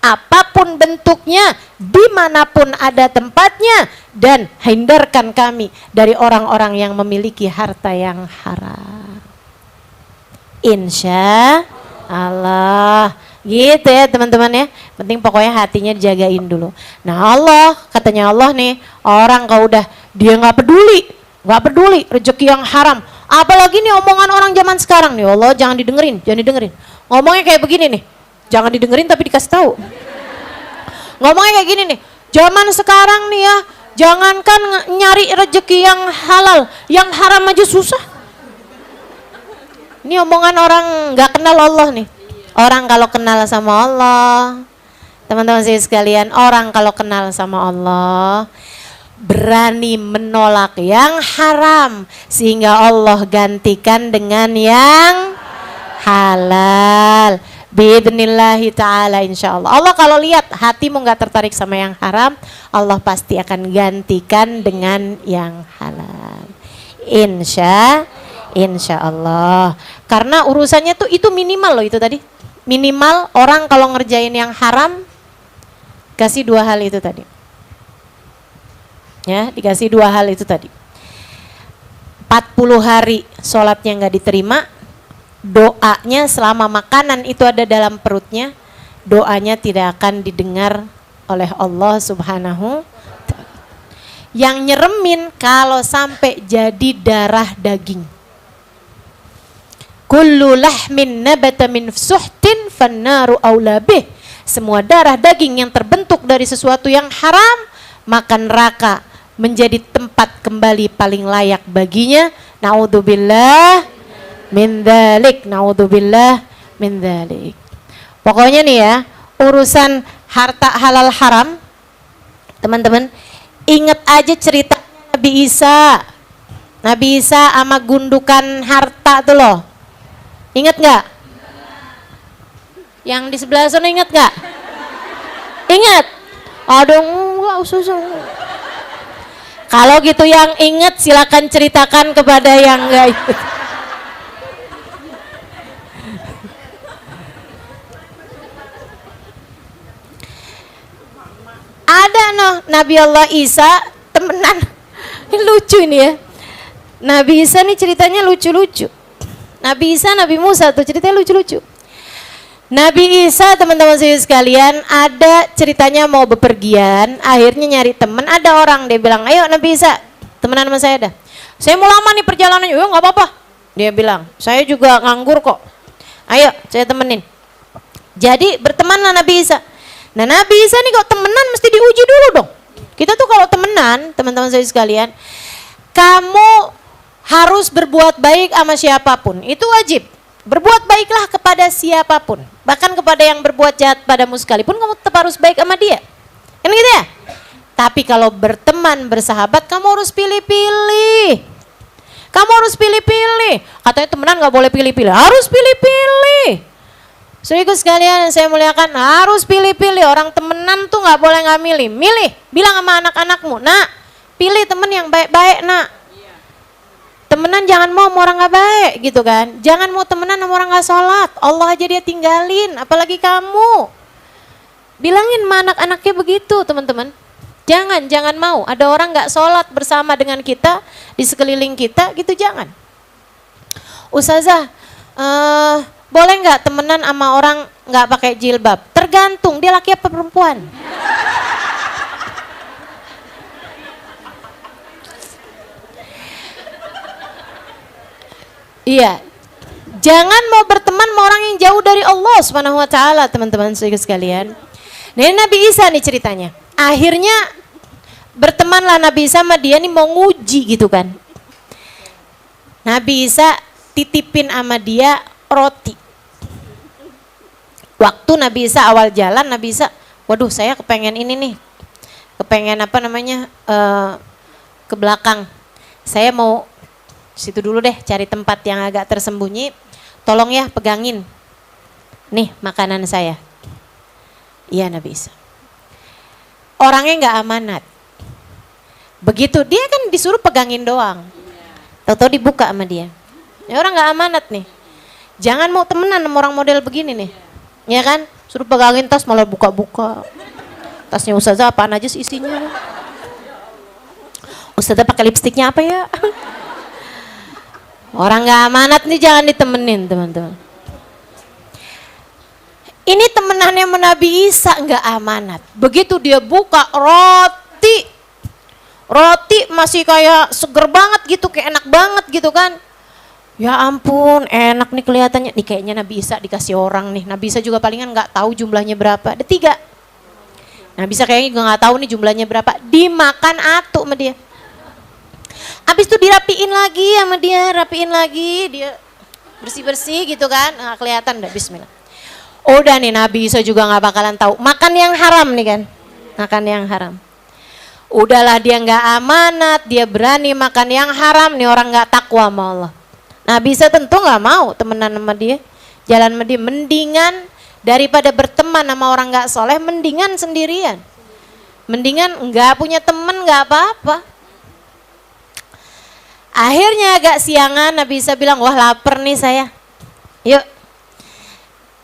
apapun bentuknya, dimanapun ada tempatnya, dan hindarkan kami dari orang-orang yang memiliki harta yang haram. Insya Allah. Gitu ya teman-teman ya. Penting pokoknya hatinya dijagain dulu. Nah Allah, katanya Allah nih, orang kalau udah dia nggak peduli rezeki yang haram. Apalagi nih omongan orang zaman sekarang nih, Allah jangan didengerin. Ngomongnya kayak begini nih. Jangan didengerin tapi dikasih tahu. Ngomongnya kayak gini nih, zaman sekarang nih ya, jangankan nyari rezeki yang halal, yang haram aja susah. Ini omongan orang nggak kenal Allah nih. Orang kalau kenal sama Allah, teman-teman saya sekalian, orang kalau kenal sama Allah, berani menolak yang haram, sehingga Allah gantikan dengan yang halal. Biidnillahi ta'ala insyaallah. Allah kalau lihat hatimu nggak tertarik sama yang haram, Allah pasti akan gantikan dengan yang halal. Insya Allah. Karena urusannya tuh itu minimal loh itu tadi. Minimal orang kalau ngerjain yang haram kasih 2 hal itu tadi. Ya, dikasih 2 hal itu tadi. 40 hari sholatnya nggak diterima, doanya selama makanan itu ada dalam perutnya, doanya tidak akan didengar oleh Allah Subhanahu. Yang nyeremin kalau sampai jadi darah daging. Kullu lahmin nabata min suhtin fannaru aula bih. Semua darah daging yang terbentuk dari sesuatu yang haram, maka neraka menjadi tempat kembali paling layak baginya. Naudzubillah min dzalik, naudzubillah min dzalik. Pokoknya nih ya, urusan harta halal haram, teman-teman, ingat aja cerita Nabi Isa. Nabi Isa sama gundukan harta tuh loh. Ingat nggak? Yang di sebelah sana ingat nggak? Ingat? Aduh, enggak usah. Kalau gitu yang ingat silakan ceritakan kepada yang enggak ikut. Ada Nabi Allah Isa temenan. Ini lucu ini ya. Nabi Isa nih ceritanya lucu-lucu. Nabi Isa, Nabi Musa tuh ceritanya lucu-lucu. Nabi Isa teman-teman sekalian ada ceritanya mau bepergian, akhirnya nyari temen, ada orang dia bilang, ayo Nabi Isa temenan sama saya dah. Saya mau lama nih perjalanannya, ya nggak apa-apa. Dia bilang, saya juga nganggur kok. Ayo saya temenin. Jadi bertemanlah Nabi Isa. Nah Nabi Isa nih kok temenan mesti diuji dulu dong. Kita tuh kalau temenan teman-teman saya sekalian, kamu harus berbuat baik sama siapapun, itu wajib. Berbuat baiklah kepada siapapun, bahkan kepada yang berbuat jahat padamu sekalipun kamu tetap harus baik sama dia. Kan gitu ya? Tapi kalau berteman, bersahabat, kamu harus pilih-pilih. Kamu harus pilih-pilih. Katanya temenan gak boleh pilih-pilih, harus pilih-pilih. Saudaraku sekalian yang saya muliakan, harus pilih-pilih. Orang temenan tuh gak boleh gak milih. Milih, bilang sama anak-anakmu, nak pilih temen yang baik-baik nak. Temenan jangan mau sama orang gak baik gitu kan. Jangan mau temenan sama orang gak sholat. Allah aja dia tinggalin, apalagi kamu. Bilangin sama anak-anaknya begitu teman-teman. Jangan mau ada orang gak sholat bersama dengan kita, di sekeliling kita gitu, jangan. Ustazah, boleh gak temenan sama orang gak pakai jilbab? Tergantung dia laki apa perempuan. Iya, jangan mau berteman sama orang yang jauh dari Allah Subhanahu wa taala, teman-teman sekalian. Nah, Nabi Isa nih ceritanya. Akhirnya bertemanlah Nabi Isa sama dia nih mau nguji gitu kan. Nabi Isa titipin sama dia roti. Waktu Nabi Isa awal jalan, Nabi Isa, waduh saya kepengen ini nih. Kepengen apa namanya? Ke belakang. Saya mau situ dulu deh, cari tempat yang agak tersembunyi. Tolong ya pegangin nih makanan saya. Iya Nabi Isa. Orangnya nggak amanat. Begitu dia kan disuruh pegangin doang, tahu-tahu dibuka sama dia. Ya orang nggak amanat nih. Jangan mau temenan sama orang model begini nih, ya kan? Suruh pegangin tas malah buka-buka. Tasnya Ustazah apaan aja sih isinya? Ustazah pakai lipstiknya apa ya? Orang gak amanat nih jangan ditemenin teman-teman. Ini temenannya sama Nabi Isa gak amanat. Begitu dia buka roti masih kayak seger banget gitu, kayak enak banget gitu kan. Ya ampun enak nih kelihatannya. Nih kayaknya Nabi Isa dikasih orang nih. Nabi Isa juga palingan gak tahu jumlahnya berapa. Ada 3. Nabi Isa kayaknya juga gak tahu nih jumlahnya berapa. Dimakan atu sama dia. Abis itu dirapiin lagi sama dia, rapiin lagi, dia bersih-bersih gitu kan, nggak kelihatan dah, bismillah. Udah nih Nabi Isa juga nggak bakalan tahu, makan yang haram nih kan, makan yang haram. Udahlah dia nggak amanat, dia berani makan yang haram, nih orang nggak takwa sama Allah. Nabi Isa tentu nggak mau temenan sama dia, jalan sama dia, mendingan daripada berteman sama orang nggak soleh, mendingan sendirian, mendingan nggak punya temen nggak apa-apa. Akhirnya agak siangan Nabi Isa bilang, wah lapar nih saya. Yuk.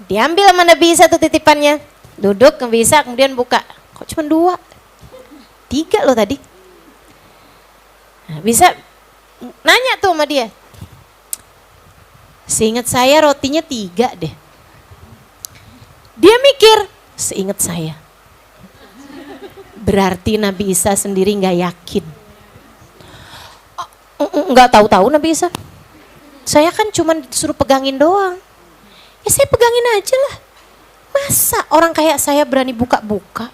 Diambil sama Nabi Isa tuh titipannya. Duduk Nabi Isa kemudian buka. Kok cuma 2? 3 loh tadi. Nabi Isa nanya tuh sama dia. Seingat saya rotinya 3 deh. Dia mikir, seingat saya. Berarti Nabi Isa sendiri gak yakin. Nggak tahu-tahu Nabi Isa. Saya kan cuma disuruh pegangin doang. Ya saya pegangin aja lah. Masa orang kayak saya berani buka-buka?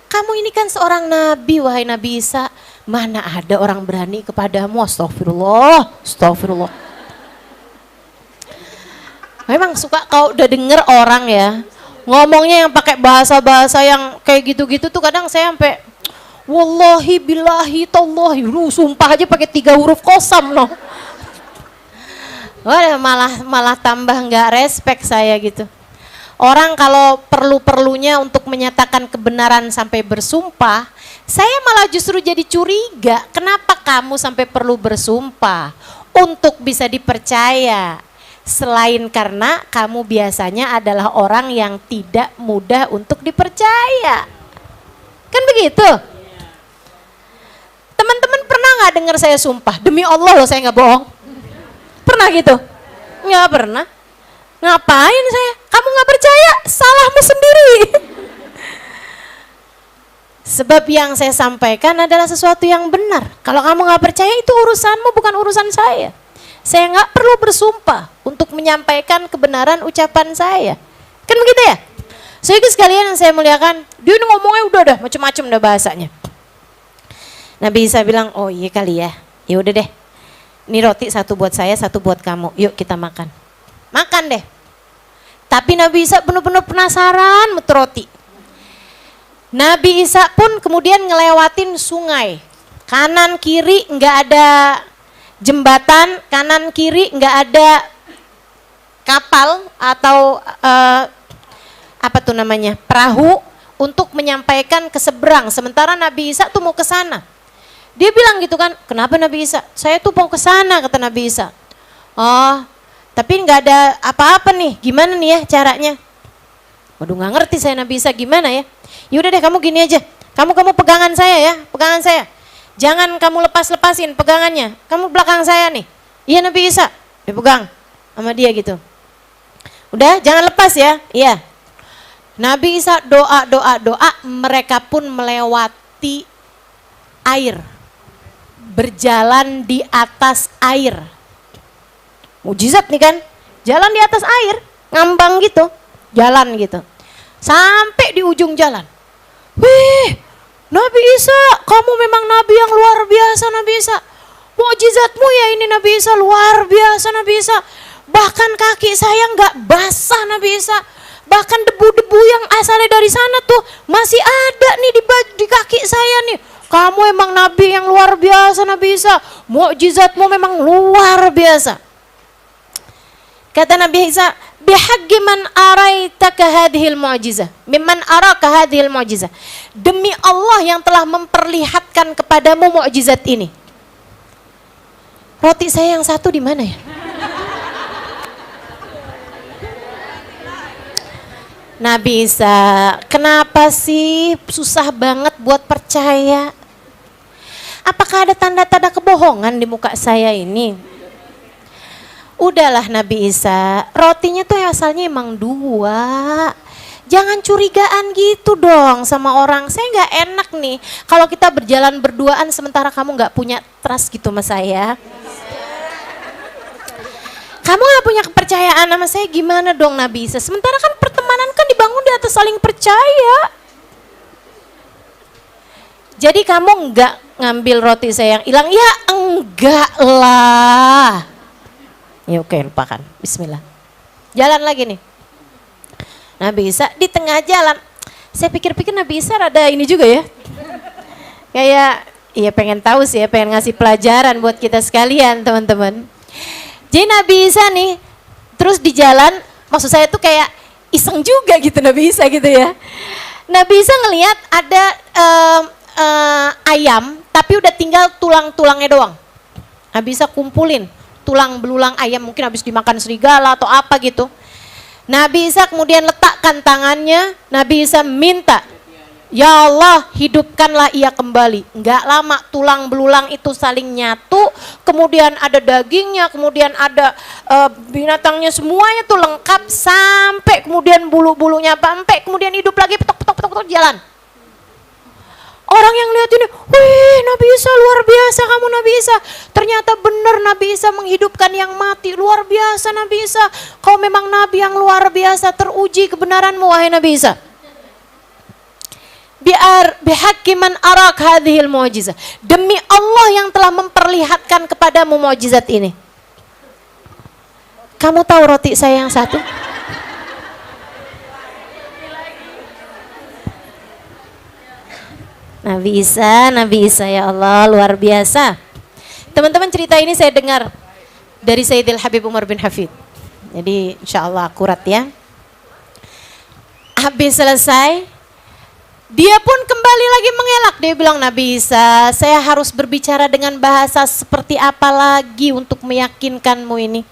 Kamu ini kan seorang nabi, wahai Nabi Isa. Mana ada orang berani kepadamu? Astagfirullah, astagfirullah. Memang suka kau udah denger orang ya ngomongnya yang pakai bahasa-bahasa yang kayak gitu-gitu tuh kadang saya sampai wallahi billahi tallahi, lu sumpah aja pakai 3 huruf kosam no. Wah malah tambah nggak respect saya gitu. Orang kalau perlu-perlunya untuk menyatakan kebenaran sampai bersumpah, saya malah justru jadi curiga. Kenapa kamu sampai perlu bersumpah untuk bisa dipercaya? Selain karena kamu biasanya adalah orang yang tidak mudah untuk dipercaya. Kan begitu. Teman-teman pernah nggak dengar saya sumpah? Demi Allah loh saya nggak bohong. Pernah gitu? Nggak pernah. Ngapain saya? Kamu nggak percaya? Salahmu sendiri. Sebab yang saya sampaikan adalah sesuatu yang benar. Kalau kamu nggak percaya itu urusanmu, bukan urusan saya. Saya nggak perlu bersumpah untuk menyampaikan kebenaran ucapan saya. Kan begitu ya? Sehingga sekalian yang saya muliakan, dia ngomongnya udah macam-macam dah bahasanya. Nabi Isa bilang, oh iya kali ya. Ya udah deh. Ini roti satu buat saya, satu buat kamu. Yuk kita makan. Makan deh. Tapi Nabi Isa benar-benar penasaran met roti. Nabi Isa pun kemudian ngelewatin sungai. Kanan kiri nggak ada jembatan, kanan kiri nggak ada kapal atau apa tuh namanya, perahu untuk menyampaikan ke seberang. Sementara Nabi Isa tuh mau ke sana. Dia bilang gitu kan, kenapa Nabi Isa? Saya tuh mau ke sana, kata Nabi Isa. Oh, tapi nggak ada apa-apa nih. Gimana nih ya caranya? Waduh, nggak ngerti saya Nabi Isa gimana ya. Yaudah deh kamu gini aja. Kamu pegangan saya ya, pegangan saya. Jangan kamu lepasin pegangannya. Kamu belakang saya nih. Iya Nabi Isa. Dia pegang sama dia gitu. Udah, jangan lepas ya. Iya. Nabi Isa doa, mereka pun melewati air. Berjalan di atas air. Mujizat nih kan. Jalan di atas air, ngambang gitu. Jalan gitu. Sampai di ujung jalan. Wih, Nabi Isa, kamu memang nabi yang luar biasa Nabi Isa. Mukjizatmu ya ini Nabi Isa, luar biasa Nabi Isa. Bahkan kaki saya nggak basah Nabi Isa. Bahkan debu-debu yang asalnya dari sana tuh masih ada nih di kaki saya nih. Kamu emang nabi yang luar biasa Nabi Isa. Mukjizatmu memang luar biasa. Kata Nabi Isa, bihaqqi man araitaka hadhil mu'jizah. Mimman araka hadhil mu'jizah. Demi Allah yang telah memperlihatkan kepadamu mukjizat ini. Roti saya yang satu di mana ya? Nabi Isa, kenapa sih susah banget buat percaya? Apakah ada tanda-tanda kebohongan di muka saya ini? Udahlah Nabi Isa, rotinya tuh asalnya emang 2. Jangan curigaan gitu dong sama orang. Saya nggak enak nih kalau kita berjalan berduaan sementara kamu nggak punya trust gitu sama saya. Kamu nggak punya kepercayaan sama saya, gimana dong Nabi Isa? Sementara kan pertemanan kan dibangun di atas saling percaya. Jadi kamu nggak ngambil roti saya yang hilang? Ya enggak lah. Ya oke, lupakan. Bismillah. Jalan lagi nih. Nabi Isa di tengah jalan. Saya pikir-pikir Nabi Isa ada ini juga ya. Kayak iya pengen tahu sih ya, pengen ngasih pelajaran buat kita sekalian teman-teman. Jadi Nabi Isa nih terus di jalan, maksud saya tuh kayak iseng juga gitu Nabi Isa gitu ya. Nabi Isa ngelihat ada ayam tapi udah tinggal tulang-tulangnya doang. Nabi Isa kumpulin tulang belulang ayam, mungkin habis dimakan serigala atau apa gitu. Nabi Isa kemudian letakkan tangannya, Nabi Isa minta, ya Allah hidupkanlah ia kembali. Enggak lama tulang belulang itu saling nyatu, kemudian ada dagingnya, kemudian ada binatangnya, semuanya tuh lengkap sampai kemudian bulu-bulunya sampai kemudian hidup lagi, petok jalan. Orang yang lihat ini, wih Nabi Isa luar biasa kamu Nabi Isa. Ternyata benar Nabi Isa menghidupkan yang mati, luar biasa Nabi Isa. Kau memang Nabi yang luar biasa, teruji kebenaranmu wahai Nabi Isa. Bihaqqi man arak hadhil mu'jizah. Demi Allah yang telah memperlihatkan kepadamu mukjizat ini. Kamu tahu roti saya yang satu? Nabi Isa ya Allah luar biasa. Teman-teman cerita ini saya dengar dari Sayyidil Habib Umar bin Hafid. Jadi insya Allah akurat ya. Habis selesai, dia pun kembali lagi mengelak. Dia bilang, Nabi Isa, saya harus berbicara dengan bahasa seperti apa lagi untuk meyakinkanmu ini.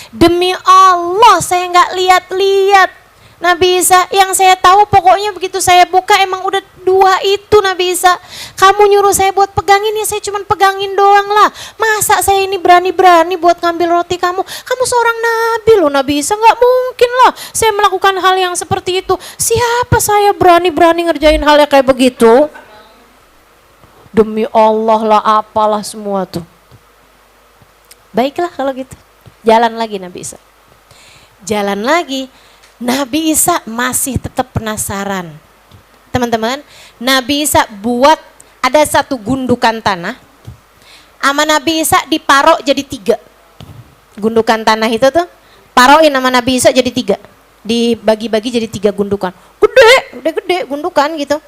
Demi Allah saya nggak lihat-lihat. Nabi Isa, yang saya tahu pokoknya begitu saya buka emang udah Dua itu Nabi Isa. Kamu nyuruh saya buat pegangin, ya saya cuma pegangin doang lah. Masa saya ini berani-berani buat ngambil roti kamu? Kamu seorang nabi loh Nabi Isa, gak mungkin lah saya melakukan hal yang seperti itu. Siapa saya berani-berani ngerjain hal yang kayak begitu? Demi Allah lah apalah semua tuh. Baiklah kalau gitu. Jalan lagi Nabi Isa. Jalan lagi. Nabi Isa masih tetap penasaran. Teman-teman, Nabi Isa buat ada satu gundukan tanah. Sama Nabi Isa diparok jadi 3. Gundukan tanah itu tuh paroin sama Nabi Isa jadi 3. Dibagi-bagi jadi 3 gundukan. Gede gundukan gitu.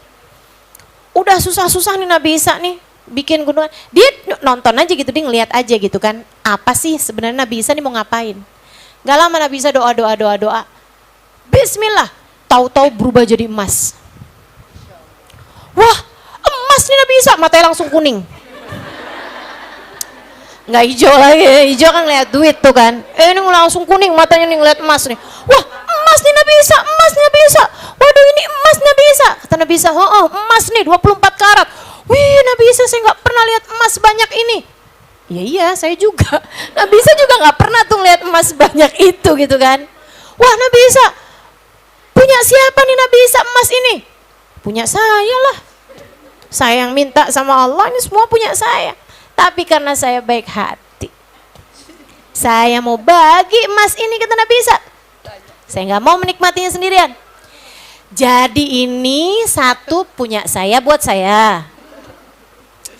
Udah susah-susah nih Nabi Isa nih bikin gundukan. Dia nonton aja gitu, dia ngeliat aja gitu kan. Apa sih sebenarnya Nabi Isa nih mau ngapain? Gak lama Nabi Isa doa. Bismillah, tahu-tahu berubah jadi emas. Wah, emas nih Nabi Isa, matanya langsung kuning. Nggak hijau lagi, hijau kan ngeliat duit tuh kan. Ini langsung kuning, matanya nih ngeliat emas nih. Wah, emas nih Nabi Isa, emas nih Nabi Isa. Waduh, ini emas Nabi Isa. Kata Nabi Isa, oh emas nih 24 karat. Wih Nabi Isa, saya nggak pernah lihat emas banyak ini. Iya saya juga. Nabi Isa juga nggak pernah tuh lihat emas banyak itu gitu kan. Wah Nabi Isa, punya siapa nih Nabi Isa emas ini? Punya saya lah. Saya yang minta sama Allah, ini semua punya saya. Tapi karena saya baik hati, saya mau bagi emas ini, kata Nabi Isa. Saya nggak mau menikmatinya sendirian. Jadi ini satu punya saya buat saya.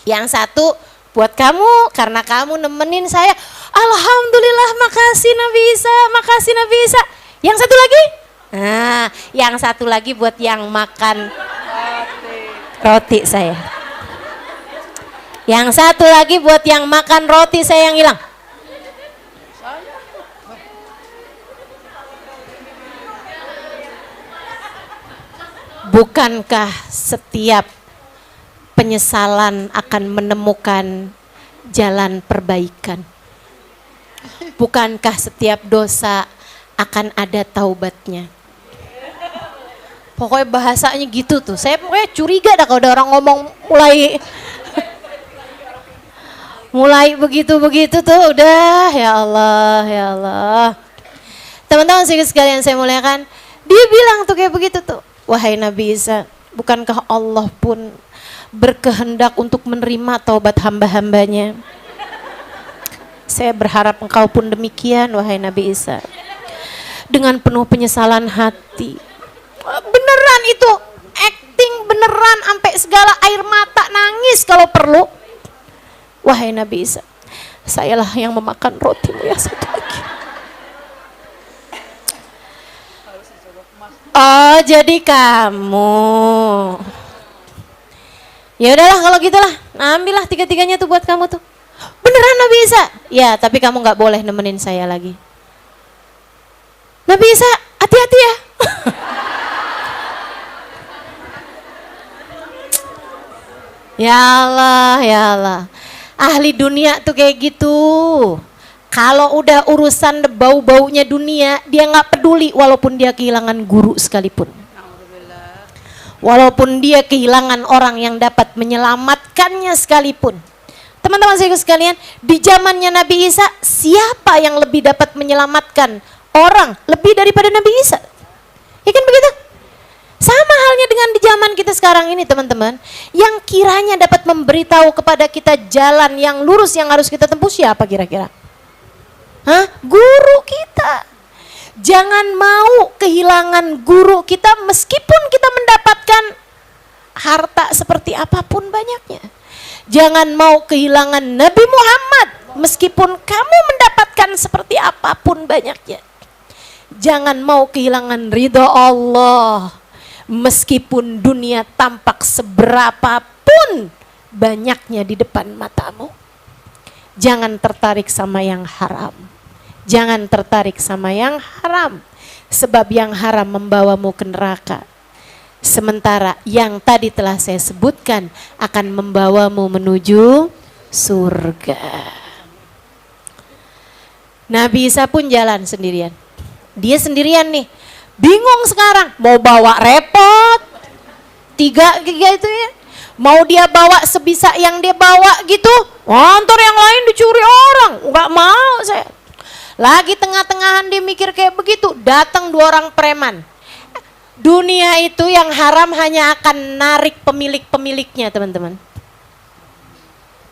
Yang satu buat kamu karena kamu nemenin saya. Alhamdulillah, makasih Nabi Isa, makasih Nabi Isa. Yang satu lagi? Nah, yang satu lagi buat yang makan roti saya. Yang satu lagi buat yang makan roti saya yang hilang. Bukankah setiap penyesalan akan menemukan jalan perbaikan? Bukankah setiap dosa akan ada taubatnya? Pokoknya bahasanya gitu tuh. Saya pokoknya curiga dah kalau ada orang ngomong mulai begitu-begitu tuh udah, ya Allah, ya Allah. Teman-teman sekalian saya muliakan, dia bilang tuh kayak begitu tuh. Wahai Nabi Isa, bukankah Allah pun berkehendak untuk menerima taubat hamba-hambanya? Saya berharap engkau pun demikian, wahai Nabi Isa. Dengan penuh penyesalan hati. Beneran itu, acting beneran, sampai segala air mata, nangis kalau perlu. Wahai Nabi Isa, sayalah yang memakan rotimu yang satu lagi. Oh, jadi kamu. Ya udahlah kalau gitulah, ambillah 3-3-nya tuh buat kamu tuh. Beneran Nabi Isa? Ya, tapi kamu nggak boleh nemenin saya lagi. Nabi Isa, hati-hati ya. Ya Allah, ya Allah. Ahli dunia tuh kayak gitu. Kalau udah urusan bau-baunya dunia, dia nggak peduli walaupun dia kehilangan guru sekalipun. Walaupun dia kehilangan orang yang dapat menyelamatkannya sekalipun. Teman-teman saya sekalian, di zamannya Nabi Isa, siapa yang lebih dapat menyelamatkan orang lebih daripada Nabi Isa? Ya kan begitu? Sama halnya dengan di zaman kita sekarang ini teman-teman. Yang kiranya dapat memberitahu kepada kita jalan yang lurus yang harus kita tempuh, siapa kira-kira? Hah? Guru kita. Jangan mau kehilangan guru kita meskipun kita mendapatkan harta seperti apapun banyaknya. Jangan mau kehilangan Nabi Muhammad meskipun kamu mendapatkan seperti apapun banyaknya. Jangan mau kehilangan ridha Allah meskipun dunia tampak seberapapun banyaknya di depan matamu. Jangan tertarik sama yang haram. Jangan tertarik sama yang haram, sebab yang haram membawamu ke neraka. Sementara yang tadi telah saya sebutkan akan membawamu menuju surga. Nabi Isa pun jalan sendirian. Dia sendirian nih, bingung sekarang mau bawa repot, Tiga itu ya. Mau dia bawa sebisa yang dia bawa gitu. Ntar yang lain dicuri orang. Enggak mau saya. Lagi tengah-tengahan dia mikir kayak begitu, datang 2 orang preman. Dunia itu yang haram hanya akan narik pemilik-pemiliknya, teman-teman.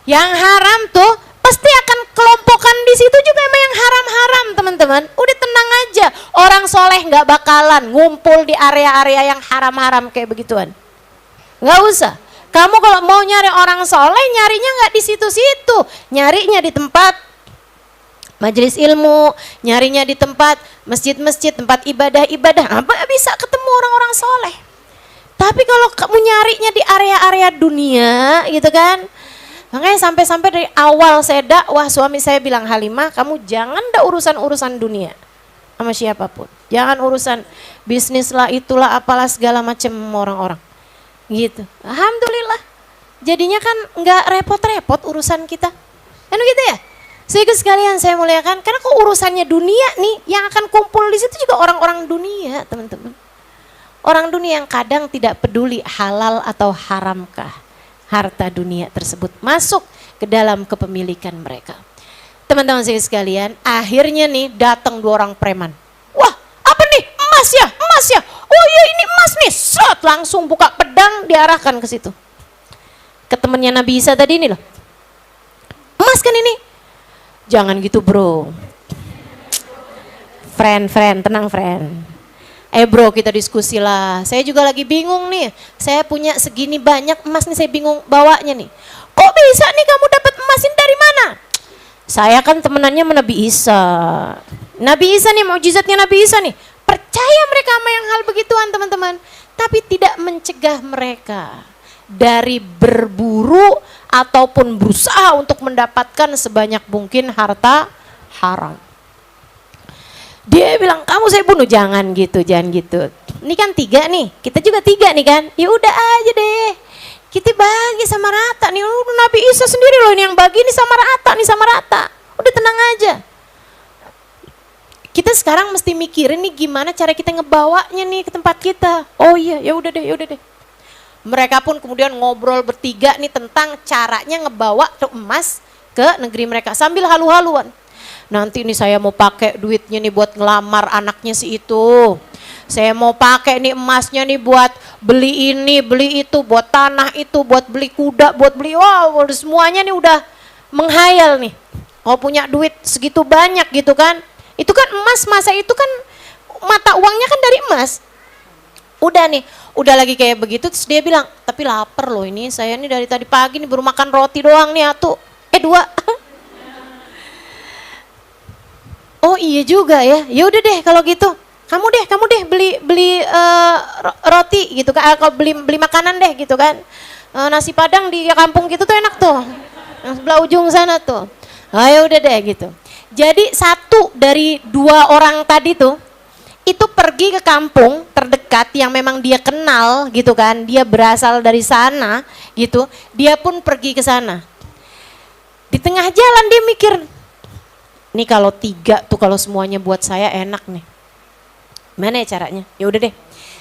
Yang haram tuh pasti akan kelompokan di situ juga emang yang haram-haram, teman-teman. Udah tenang aja, orang soleh nggak bakalan ngumpul di area-area yang haram-haram kayak begituan. Nggak usah. Kamu kalau mau nyari orang soleh, nyarinya nggak di situ-situ, nyarinya di tempat majelis ilmu, nyarinya di tempat masjid-masjid, tempat ibadah-ibadah, apa bisa ketemu orang-orang soleh. Tapi kalau kamu nyarinya di area-area dunia gitu kan, makanya sampai-sampai dari awal saya dakwah, suami saya bilang, Halimah kamu jangan urusan-urusan dunia sama siapapun, jangan urusan bisnis lah, itulah apalah segala macam orang-orang gitu. Alhamdulillah jadinya kan nggak repot-repot urusan kita kan gitu ya. Sehingga sekalian saya muliakan, karena kok urusannya dunia nih, yang akan kumpul di situ juga orang-orang dunia, teman-teman. Orang dunia yang kadang tidak peduli halal atau haramkah harta dunia tersebut masuk ke dalam kepemilikan mereka. Teman-teman saya sekalian, akhirnya nih datang 2 orang preman. Wah, apa nih? Emas ya? Emas ya? Oh iya ini emas nih. Set, langsung buka pedang diarahkan ke situ. Ke temannya Nabi Isa tadi ini loh. Emas kan ini? Jangan gitu bro. Friend, tenang friend. Bro kita diskusi lah. Saya juga lagi bingung nih. Saya punya segini banyak emas nih, saya bingung bawanya nih. Kok bisa nih kamu dapat emas ini dari mana? Saya kan temenannya sama Nabi Isa. Nabi Isa nih, mukjizatnya Nabi Isa nih. Percaya mereka sama yang hal begituan teman-teman. Tapi tidak mencegah mereka dari berburu ataupun berusaha untuk mendapatkan sebanyak mungkin harta haram. Dia bilang, kamu saya bunuh, jangan gitu. Ini kan 3 nih, kita juga 3 nih kan. Ya udah aja deh, kita bagi sama rata nih. Nabi Isa sendiri loh ini yang bagi, ini sama rata. Udah tenang aja. Kita sekarang mesti mikirin nih gimana cara kita ngebawanya nih ke tempat kita. Oh iya, ya udah deh. Mereka pun kemudian ngobrol bertiga nih tentang caranya ngebawa tuh emas ke negeri mereka sambil halu-haluan. Nanti nih saya mau pakai duitnya nih buat ngelamar anaknya si itu. Saya mau pakai nih emasnya nih buat beli ini, beli itu, buat tanah itu, buat beli kuda, buat beli semuanya nih udah menghayal nih. Oh punya duit segitu banyak gitu kan. Itu kan emas, masa itu kan mata uangnya kan dari emas. Udah lagi kayak begitu, terus dia bilang, tapi lapar loh ini, saya nih dari tadi pagi nih baru makan roti doang nih 2. Oh iya juga ya, ya udah deh kalau gitu, kamu deh beli roti gitu kan, kalau beli makanan deh gitu kan, nasi padang di kampung gitu tuh enak tuh, yang sebelah ujung sana tuh, ya udah deh gitu. Jadi 1 dari 2 orang tadi tuh, itu pergi ke kampung terdekat yang memang dia kenal gitu kan, dia berasal dari sana gitu, dia pun pergi ke sana. Di tengah jalan dia mikir, nih kalau 3 tuh kalau semuanya buat saya enak nih. Mana ya caranya? Ya udah deh,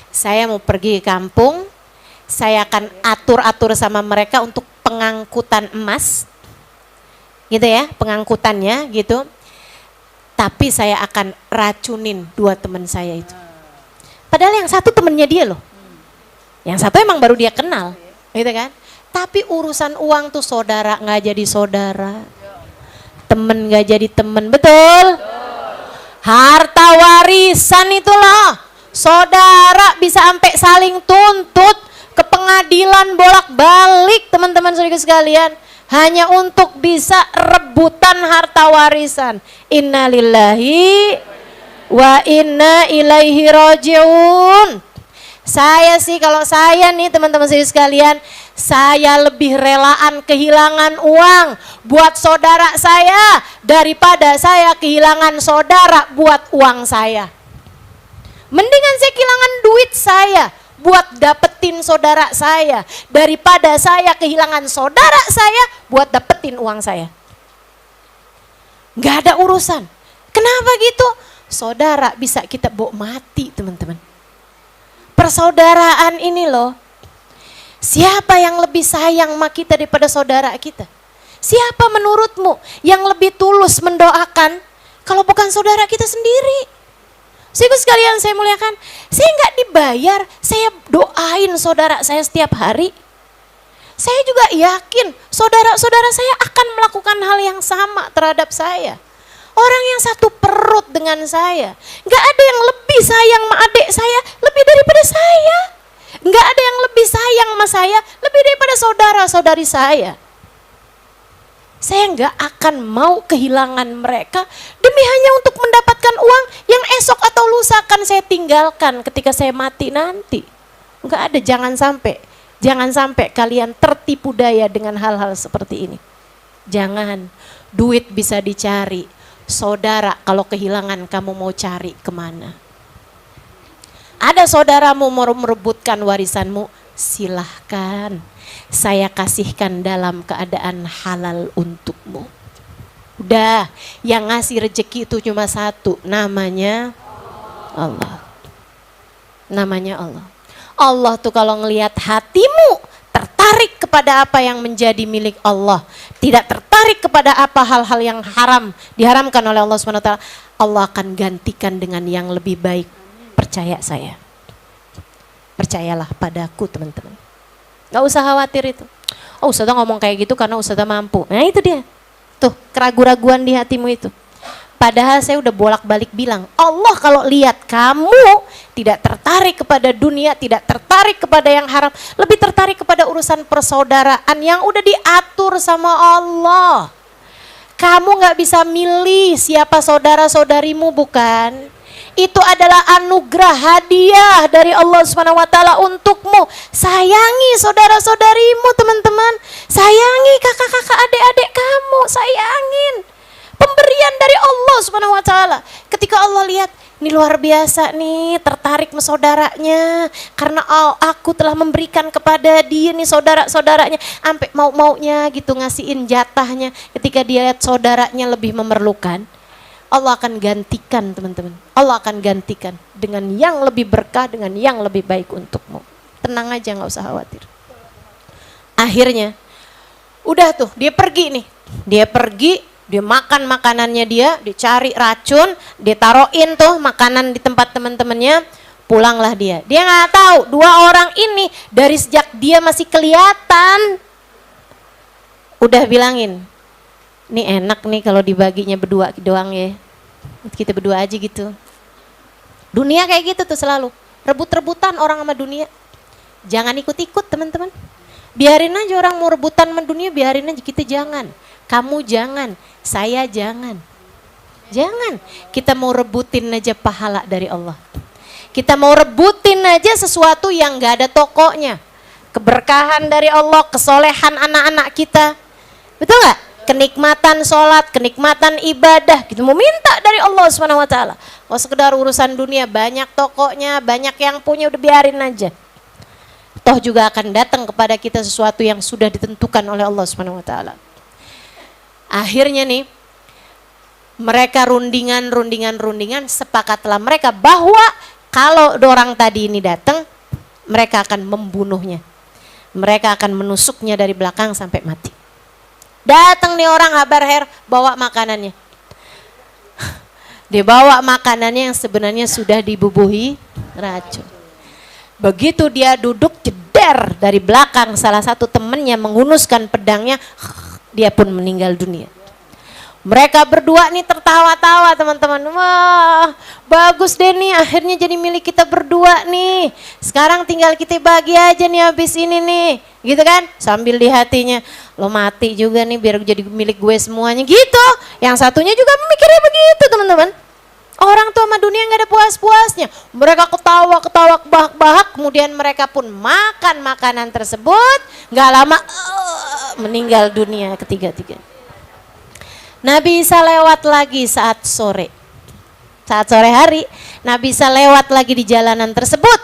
saya mau pergi ke kampung, saya akan atur-atur sama mereka untuk pengangkutan emas, gitu ya, pengangkutannya gitu. Tapi saya akan racunin 2 teman saya itu. Padahal yang 1 temennya dia loh. Yang 1 emang baru dia kenal, gitu kan. Tapi urusan uang tuh saudara nggak jadi saudara, temen nggak jadi temen, betul? Harta warisan itu loh, saudara bisa sampai saling tuntut ke pengadilan bolak-balik teman-teman saudara sekalian. Hanya untuk bisa rebutan harta warisan. Innalillahi wa inna ilaihi rajiun. Saya sih kalau saya nih teman-teman sekalian, saya lebih relaan kehilangan uang buat saudara saya daripada saya kehilangan saudara buat uang saya. Mendingan saya kehilangan duit saya buat dapetin saudara saya daripada saya kehilangan saudara saya buat dapetin uang saya. Gak ada urusan. Kenapa gitu? Saudara bisa kita bawa mati teman-teman. Persaudaraan ini loh, Siapa yang lebih sayang sama kita daripada saudara kita? Siapa menurutmu yang lebih tulus mendoakan kalau bukan saudara kita sendiri? Ibu sekalian saya muliakan, saya nggak dibayar, saya doain saudara saya setiap hari. Saya juga yakin saudara-saudara saya akan melakukan hal yang sama terhadap saya. Orang yang satu perut dengan saya, nggak ada yang lebih sayang sama adik saya lebih daripada saya. Nggak ada yang lebih sayang sama saya lebih daripada saudara-saudari saya. Saya nggak akan mau kehilangan mereka demi hanya untuk mendapatkan uang yang esok atau lusa akan saya tinggalkan ketika saya mati nanti. Nggak ada, jangan sampai kalian tertipu daya dengan hal-hal seperti ini. Jangan, duit bisa dicari, saudara kalau kehilangan kamu mau cari kemana? Ada saudaramu mau merebutkan warisanmu, silahkan. Saya kasihkan dalam keadaan halal untukmu. Udah, yang ngasih rezeki itu cuma satu, namanya Allah. Namanya Allah. Allah tuh kalau ngelihat hatimu tertarik kepada apa yang menjadi milik Allah, tidak tertarik kepada apa hal-hal yang haram, diharamkan oleh Allah SWT, Allah akan gantikan dengan yang lebih baik. Percaya saya. Percayalah padaku teman-teman. Gak usah khawatir itu. Oh Ustazah ngomong kayak gitu karena Ustazah mampu. Nah itu dia. Tuh keraguan-raguan di hatimu itu. Padahal saya udah bolak-balik bilang, Allah kalau lihat kamu tidak tertarik kepada dunia, tidak tertarik kepada yang haram, lebih tertarik kepada urusan persaudaraan yang udah diatur sama Allah. Kamu gak bisa milih siapa saudara-saudarimu, bukan? Itu adalah anugerah hadiah dari Allah SWT untukmu. Sayangi saudara-saudarimu teman-teman. Sayangi kakak-kakak adik-adik kamu. Sayangin. Pemberian dari Allah SWT. Ketika Allah lihat, ini luar biasa nih, tertarik sama saudaranya. Karena aku telah memberikan kepada dia nih saudara-saudaranya. Sampai mau-maunya gitu ngasihin jatahnya. Ketika dia lihat saudaranya lebih memerlukan, Allah akan gantikan teman-teman. Allah akan gantikan dengan yang lebih berkah, dengan yang lebih baik untukmu. Tenang aja, gak usah khawatir. Akhirnya, udah tuh dia pergi nih. Dia pergi, dia makan makanannya dia cari racun, dia taruhin tuh makanan di tempat teman-temannya. Pulanglah dia. Dia gak tahu dua orang ini dari sejak dia masih kelihatan udah bilangin, ini enak nih kalau dibaginya berdua doang ya. Kita berdua aja gitu. Dunia kayak gitu tuh selalu. Rebut-rebutan orang sama dunia. Jangan ikut-ikut teman-teman. Biarin aja orang mau rebutan sama dunia, biarin aja, kita jangan. Kamu jangan, saya jangan. Jangan. Kita mau rebutin aja pahala dari Allah. Kita mau rebutin aja sesuatu yang gak ada tokonya. Keberkahan dari Allah, kesolehan anak-anak kita. Betul gak? Kenikmatan sholat, kenikmatan ibadah, gitu mau minta dari Allah SWT. Kalau sekedar urusan dunia banyak tokonya, banyak yang punya, udah biarin aja. Toh juga akan datang kepada kita sesuatu yang sudah ditentukan oleh Allah SWT. Akhirnya nih, mereka rundingan, sepakatlah mereka bahwa kalau orang tadi ini datang, mereka akan membunuhnya. Mereka akan menusuknya dari belakang sampai mati. Datang nih orang habar her bawa makanannya. Dia bawa makanannya yang sebenarnya sudah dibubuhi racun. Begitu dia duduk, jeder dari belakang salah satu temannya menghunuskan pedangnya, dia pun meninggal dunia. Mereka berdua nih tertawa-tawa teman-teman. Wah bagus deh nih, akhirnya jadi milik kita berdua nih. Sekarang tinggal kita bagi aja nih habis ini nih. Gitu kan? Sambil di hatinya, lo mati juga nih biar jadi milik gue semuanya gitu. Yang satunya juga memikirnya begitu teman-teman. Orang tuh sama dunia gak ada puas-puasnya. Mereka ketawa kebahak-bahak, kemudian mereka pun makan makanan tersebut. Gak lama meninggal dunia ketiga-tiga. Nabi Isa lewat lagi saat sore hari, Nabi Isa lewat lagi di jalanan tersebut.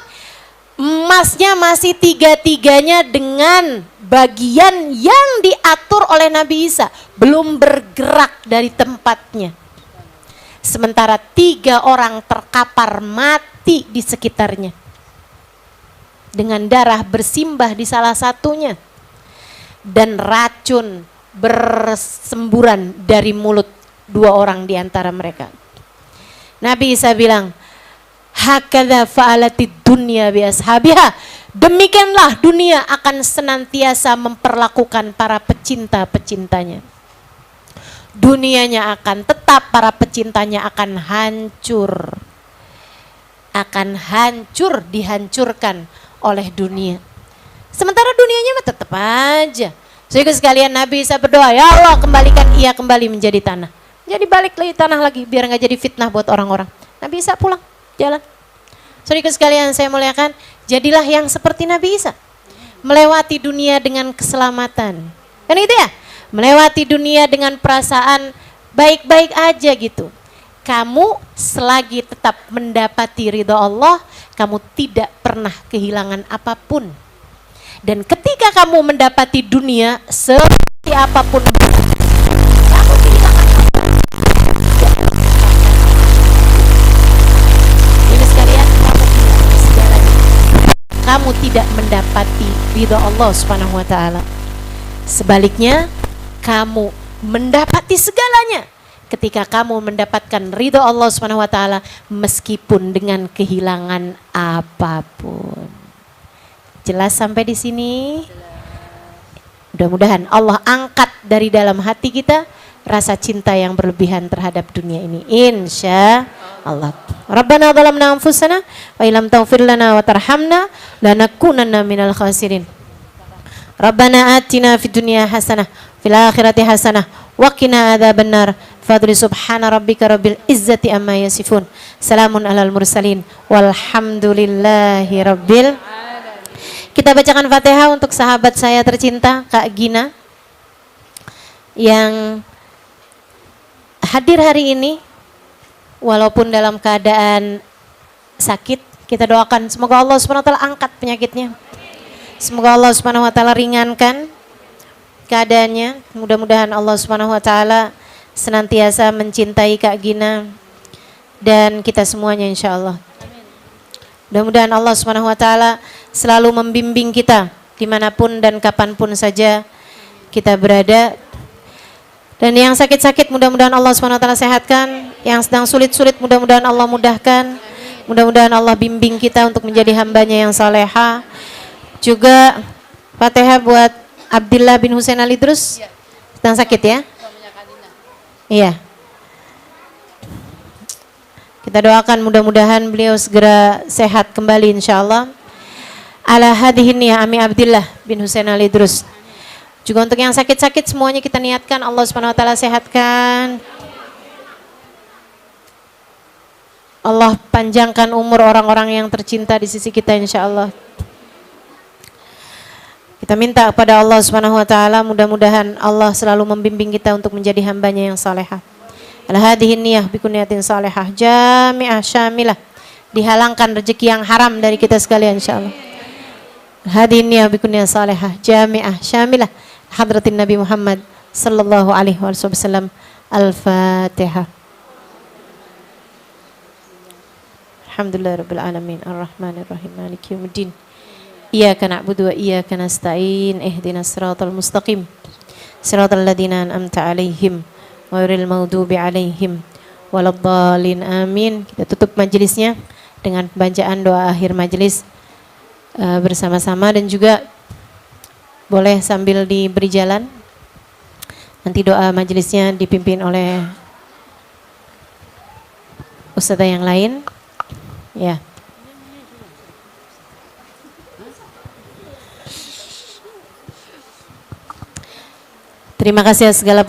Emasnya masih tiga-tiganya dengan bagian yang diatur oleh Nabi Isa, belum bergerak dari tempatnya. Sementara 3 orang terkapar mati di sekitarnya. dengan darah bersimbah di salah satunya, dan racun bersemburan dari mulut dua orang di antara mereka. Nabi Isa bilang, hakadza fa'alatid dunya bi ashabiha. Demikianlah dunia akan senantiasa memperlakukan para pecinta-pecintanya. Dunianya akan tetap, para pecintanya akan hancur. Akan hancur, dihancurkan oleh dunia. Sementara dunianya mah tetap aja. Sehingga sekalian Nabi Isa berdoa, ya Allah kembalikan ia kembali menjadi tanah. Jadi balik lagi tanah lagi, biar nggak jadi fitnah buat orang-orang. Nabi Isa pulang, jalan. Saudara sekalian saya muliakan, jadilah yang seperti Nabi Isa. Melewati dunia dengan keselamatan. Kan itu ya? Melewati dunia dengan perasaan baik-baik aja gitu. Kamu selagi tetap mendapati ridha Allah, kamu tidak pernah kehilangan apapun. Dan ketika kamu mendapati dunia seperti apapun, kamu kehilangan apa? Ini sekalian, kamu kehilangan segalanya. Kamu tidak mendapati ridha Allah Subhanahu wa taala. Sebaliknya, kamu mendapati segalanya ketika kamu mendapatkan ridha Allah Subhanahu wa taala meskipun dengan kehilangan apapun. Jelas sampai di sini? Mudah-mudahan Allah angkat dari dalam hati kita rasa cinta yang berlebihan terhadap dunia ini. Insya Allah. Rabbana zalamna anfusana wa illam taghfir lana wa tarhamna lanakunanna minal khasirin. Rabbana atina fid dunya hasanah fil akhirati hasanah wa qina adzabannar. Fadli subhana rabbika rabbil izzati amma yasifun. Salamun alal mursalin walhamdulillahi rabbil. Kita bacakan Fatihah untuk sahabat saya tercinta Kak Gina yang hadir hari ini walaupun dalam keadaan sakit. Kita doakan semoga Allah SWT angkat penyakitnya. Semoga Allah SWT ringankan keadaannya. Mudah-mudahan Allah SWT senantiasa mencintai Kak Gina dan kita semuanya insya Allah. Mudah-mudahan Allah SWT selalu membimbing kita dimanapun dan kapanpun saja kita berada. Dan yang sakit-sakit mudah-mudahan Allah SWT sehatkan. Yang sedang sulit-sulit mudah-mudahan Allah mudahkan. Mudah-mudahan Allah bimbing kita untuk menjadi hambanya yang saleha. Juga Fatihah buat Abdillah bin Husain Ali Idrus. Sedang sakit ya? Iya. Kita doakan mudah-mudahan beliau segera sehat kembali insyaallah. Ala hadhihi niyah Ami Abdillah bin Husain Ali Idrus. Juga untuk yang sakit-sakit semuanya kita niatkan Allah Subhanahu wa taala sehatkan. Allah panjangkan umur orang-orang yang tercinta di sisi kita insyaallah. Kita minta kepada Allah Subhanahu wa taala mudah-mudahan Allah selalu membimbing kita untuk menjadi hambanya yang salehah. Al-hadhihi niyah bikuniyatin salihah jami'ah syamilah. Dihalangkan rezeki yang haram dari kita sekalian insyaallah. Al-hadhihi niyah bikuniyah salihah jami'ah syamilah. Hadratin Nabi Muhammad sallallahu alaihi wasallam. Al-Fatihah. Alhamdulillah rabbil alamin arrahmanir rahim maliki yaumiddin. Iyyaka na'budu wa iyyaka nasta'in ihdinas siratal mustaqim. Siratal ladzina an'amta 'alaihim ghairil maghdubi 'alaihim waladdallin amin. Kita tutup majelisnya dengan bacaan doa akhir majelis bersama-sama dan juga boleh sambil diberi jalan. Nanti doa majelisnya dipimpin oleh ustazah yang lain. Ya. Terima kasih segala